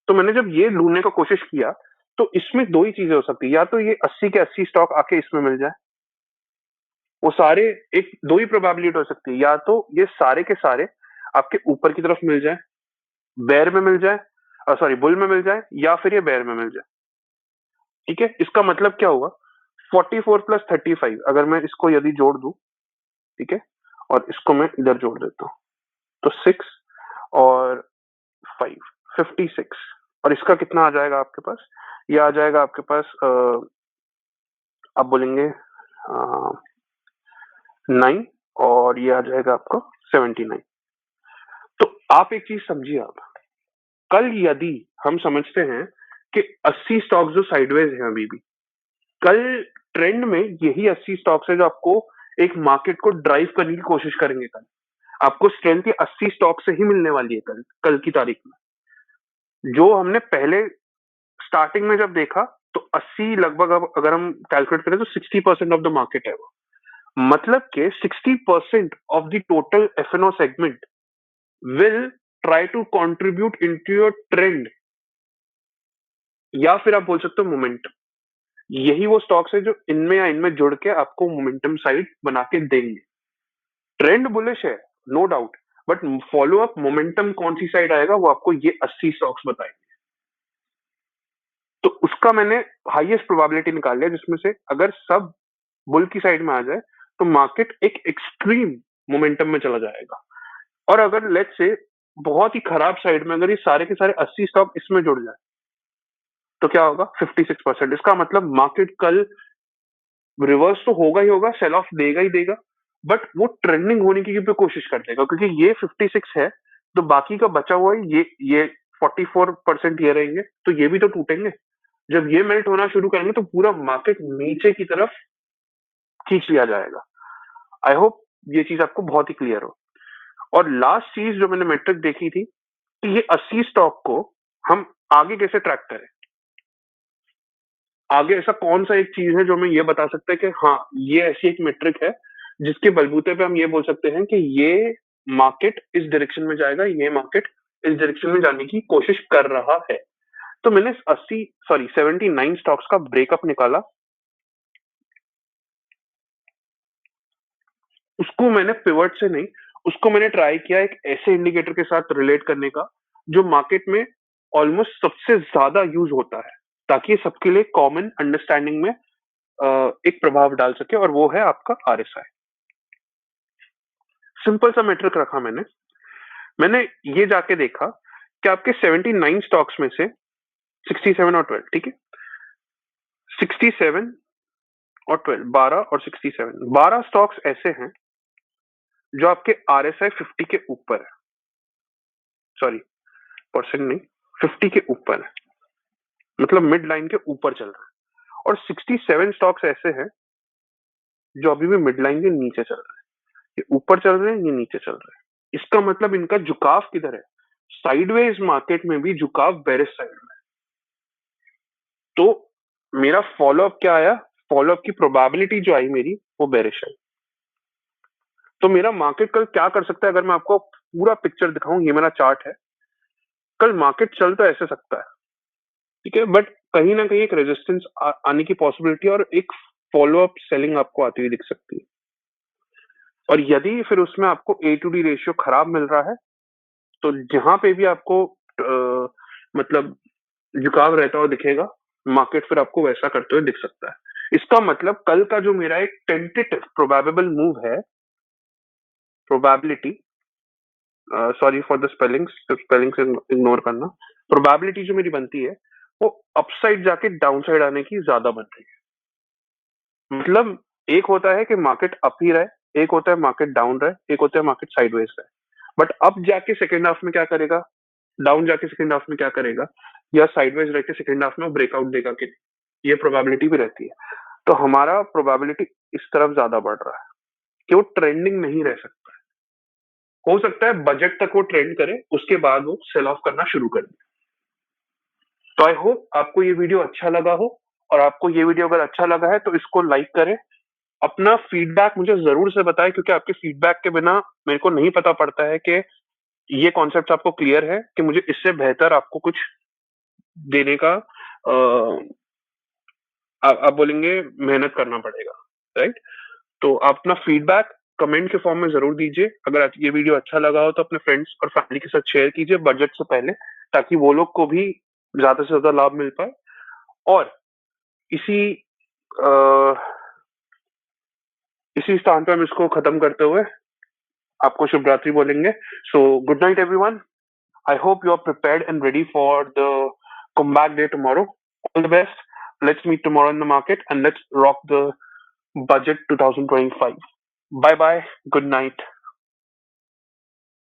तो मैंने जब ये ढूंढने का कोशिश किया तो इसमें दो ही चीजें हो सकती है। या तो ये 80 के 80 स्टॉक आके इसमें मिल जाए, वो सारे, एक दो ही प्रोबेबिलिटी हो सकती है। या तो ये सारे के सारे आपके ऊपर की तरफ मिल जाए, बेयर में मिल जाए, सॉरी बुल में मिल जाए, या फिर ये बेयर में मिल जाए। ठीक है, इसका मतलब क्या हुआ? 44 प्लस 35, अगर मैं इसको यदि जोड़ दूं, ठीक है, और इसको मैं इधर जोड़ देता हूँ, तो 6 और 5, 56। और इसका कितना आ जाएगा आपके पास? ये आ जाएगा आपके पास, आप बोलेंगे 9, और ये आ जाएगा आपको 79। तो आप एक चीज समझिए, आप कल यदि हम समझते हैं कि 80 स्टॉक जो साइडवेज हैं अभी भी, कल ट्रेंड में यही 80 स्टॉक्स है जो आपको एक मार्केट को ड्राइव करने की कोशिश करेंगे। कल आपको स्ट्रेंथ ये 80 स्टॉक से ही मिलने वाली है कल कल की तारीख में। जो हमने पहले स्टार्टिंग में जब देखा तो 80 लगभग, अब अगर हम कैलकुलेट करें तो 60% ऑफ द मार्केट है वो। मतलब कि 60% of the total F&O segment will try to contribute into your trend, या फिर आप बोल सकते हो मोमेंटम। यही वो स्टॉक्स है जो इनमें या इनमें जुड़ के आपको मोमेंटम साइड बना के देंगे। ट्रेंड बुलिश है, no doubt, but follow up momentum कौन सी साइड आएगा वो आपको ये 80 स्टॉक्स बताएंगे। तो उसका मैंने हाईएस्ट प्रोबेबिलिटी निकाल लिया, जिसमें से अगर सब बुल की साइड में आ जाए तो मार्केट एक एक्सट्रीम मोमेंटम में चला जाएगा। और अगर लेट्स से बहुत ही खराब साइड में अगर ये सारे के सारे 80 स्टॉक इसमें जुड़ जाए तो क्या होगा? 56%। इसका मतलब मार्केट कल रिवर्स तो होगा ही होगा, सेल ऑफ देगा ही देगा, बट वो ट्रेंडिंग होने की भी कोशिश कर देगा, क्योंकि ये 56 है तो बाकी का बचा हुआ है ये 44% ये रहेंगे, तो ये भी तो टूटेंगे। जब ये मेल्ट होना शुरू करेंगे तो पूरा मार्केट नीचे की तरफ खींच लिया जाएगा। आई होप ये चीज आपको बहुत ही क्लियर हो। और लास्ट चीज जो मैंने मेट्रिक देखी थी कि ये 80 स्टॉक को हम आगे कैसे ट्रैक करें। आगे ऐसा कौन सा एक चीज है जो हमें ये बता सकता है कि हाँ ये ऐसी एक मेट्रिक है जिसके बलबूते पे हम ये बोल सकते हैं कि ये मार्केट इस डायरेक्शन में जाएगा, ये मार्केट इस डायरेक्शन में जाने की कोशिश कर रहा है। तो मैंने 79 स्टॉक्स का ब्रेकअप निकाला। उसको मैंने पिवट से नहीं, उसको मैंने ट्राई किया एक ऐसे इंडिकेटर के साथ रिलेट करने का जो मार्केट में ऑलमोस्ट सबसे ज्यादा यूज होता है, ताकि सबके लिए कॉमन अंडरस्टैंडिंग में एक प्रभाव डाल सके, और वो है आपका RSI। सिंपल सा मेट्रिक रखा मैंने। मैंने ये जाके देखा कि आपके 79 स्टॉक्स में से 67 और 12, ठीक है, 67 और 12, 12 और 67, 12 स्टॉक्स ऐसे हैं जो आपके RSI 50 के ऊपर है, सॉरी परसेंट नहीं, 50 के ऊपर है, मतलब मिड लाइन के ऊपर चल रहा है। और 67 स्टॉक्स ऐसे हैं जो अभी भी मिड लाइन के नीचे चल रहे हैं। ये ऊपर चल रहे हैं, ये नीचे चल रहे हैं। इसका मतलब इनका झुकाव किधर है? साइडवेज मार्केट में भी झुकाव बेरिश साइड में। तो मेरा फॉलोअप क्या आया? फॉलोअप की प्रोबेबिलिटी जो आई मेरी वो बेरिश आई। तो मेरा मार्केट कल क्या कर सकता है, अगर मैं आपको पूरा पिक्चर दिखाऊं, ये मेरा चार्ट है, कल मार्केट चल तो ऐसे सकता है, ठीक है, बट कहीं ना कहीं एक रेजिस्टेंस आने की पॉसिबिलिटी और एक फॉलो अप सेलिंग आपको आती हुई दिख सकती है। और यदि फिर उसमें आपको ए टू डी रेशियो खराब मिल रहा है, तो जहां पे भी आपको मतलब झुकाव रहता हुआ दिखेगा, मार्केट फिर आपको वैसा करते हुए दिख सकता है। इसका मतलब कल का जो मेरा एक टेंटेटिव प्रोबेबल मूव है, probability, sorry for the spellings ignore करना, प्रोबेबिलिटी जो मेरी बनती है वो अपसाइड जाके डाउनसाइड आने की ज्यादा बन रही है। मतलब एक होता है कि मार्केट अप ही रहे, एक होता है मार्केट डाउन रहे, एक होता है मार्केट साइडवेज रहे, बट अब जाके सेकेंड हाफ में क्या करेगा, डाउन जाके सेकेंड हाफ में क्या करेगा, या साइडवेज रह के सेकेंड हाफ में ब्रेकआउट देगा कि नहीं, ये प्रोबेबिलिटी भी रहती है। तो हमारा प्रोबेबिलिटी इस तरफ ज्यादा बढ़ रहा है कि वो ट्रेंडिंग नहीं रह सकता है। हो सकता है बजट तक वो ट्रेंड करे, उसके बाद वो सेल ऑफ करना शुरू कर दे। तो आई होप आपको ये वीडियो अच्छा लगा हो, और आपको ये वीडियो अगर अच्छा लगा है तो इसको लाइक करें। अपना फीडबैक मुझे जरूर से बताएं, क्योंकि आपके फीडबैक के बिना मेरे को नहीं पता पड़ता है कि ये कॉन्सेप्ट आपको क्लियर है, कि मुझे इससे बेहतर आपको कुछ देने का आप बोलेंगे मेहनत करना पड़ेगा, राइट। तो आप अपना फीडबैक कमेंट के फॉर्म में जरूर दीजिए। अगर ये वीडियो अच्छा लगा हो तो अपने फ्रेंड्स और फैमिली के साथ शेयर कीजिए बजट से पहले, ताकि वो लोग को भी ज्यादा से ज्यादा लाभ मिल पाए। और इसी अ, इसी स्थान पे हम इसको खत्म करते हुए आपको शुभ रात्रि बोलेंगे। So good night everyone. I hope you are prepared and ready for the comeback day tomorrow. All the best. Let's meet tomorrow in the market and let's rock the budget 2025. Bye bye. Good night.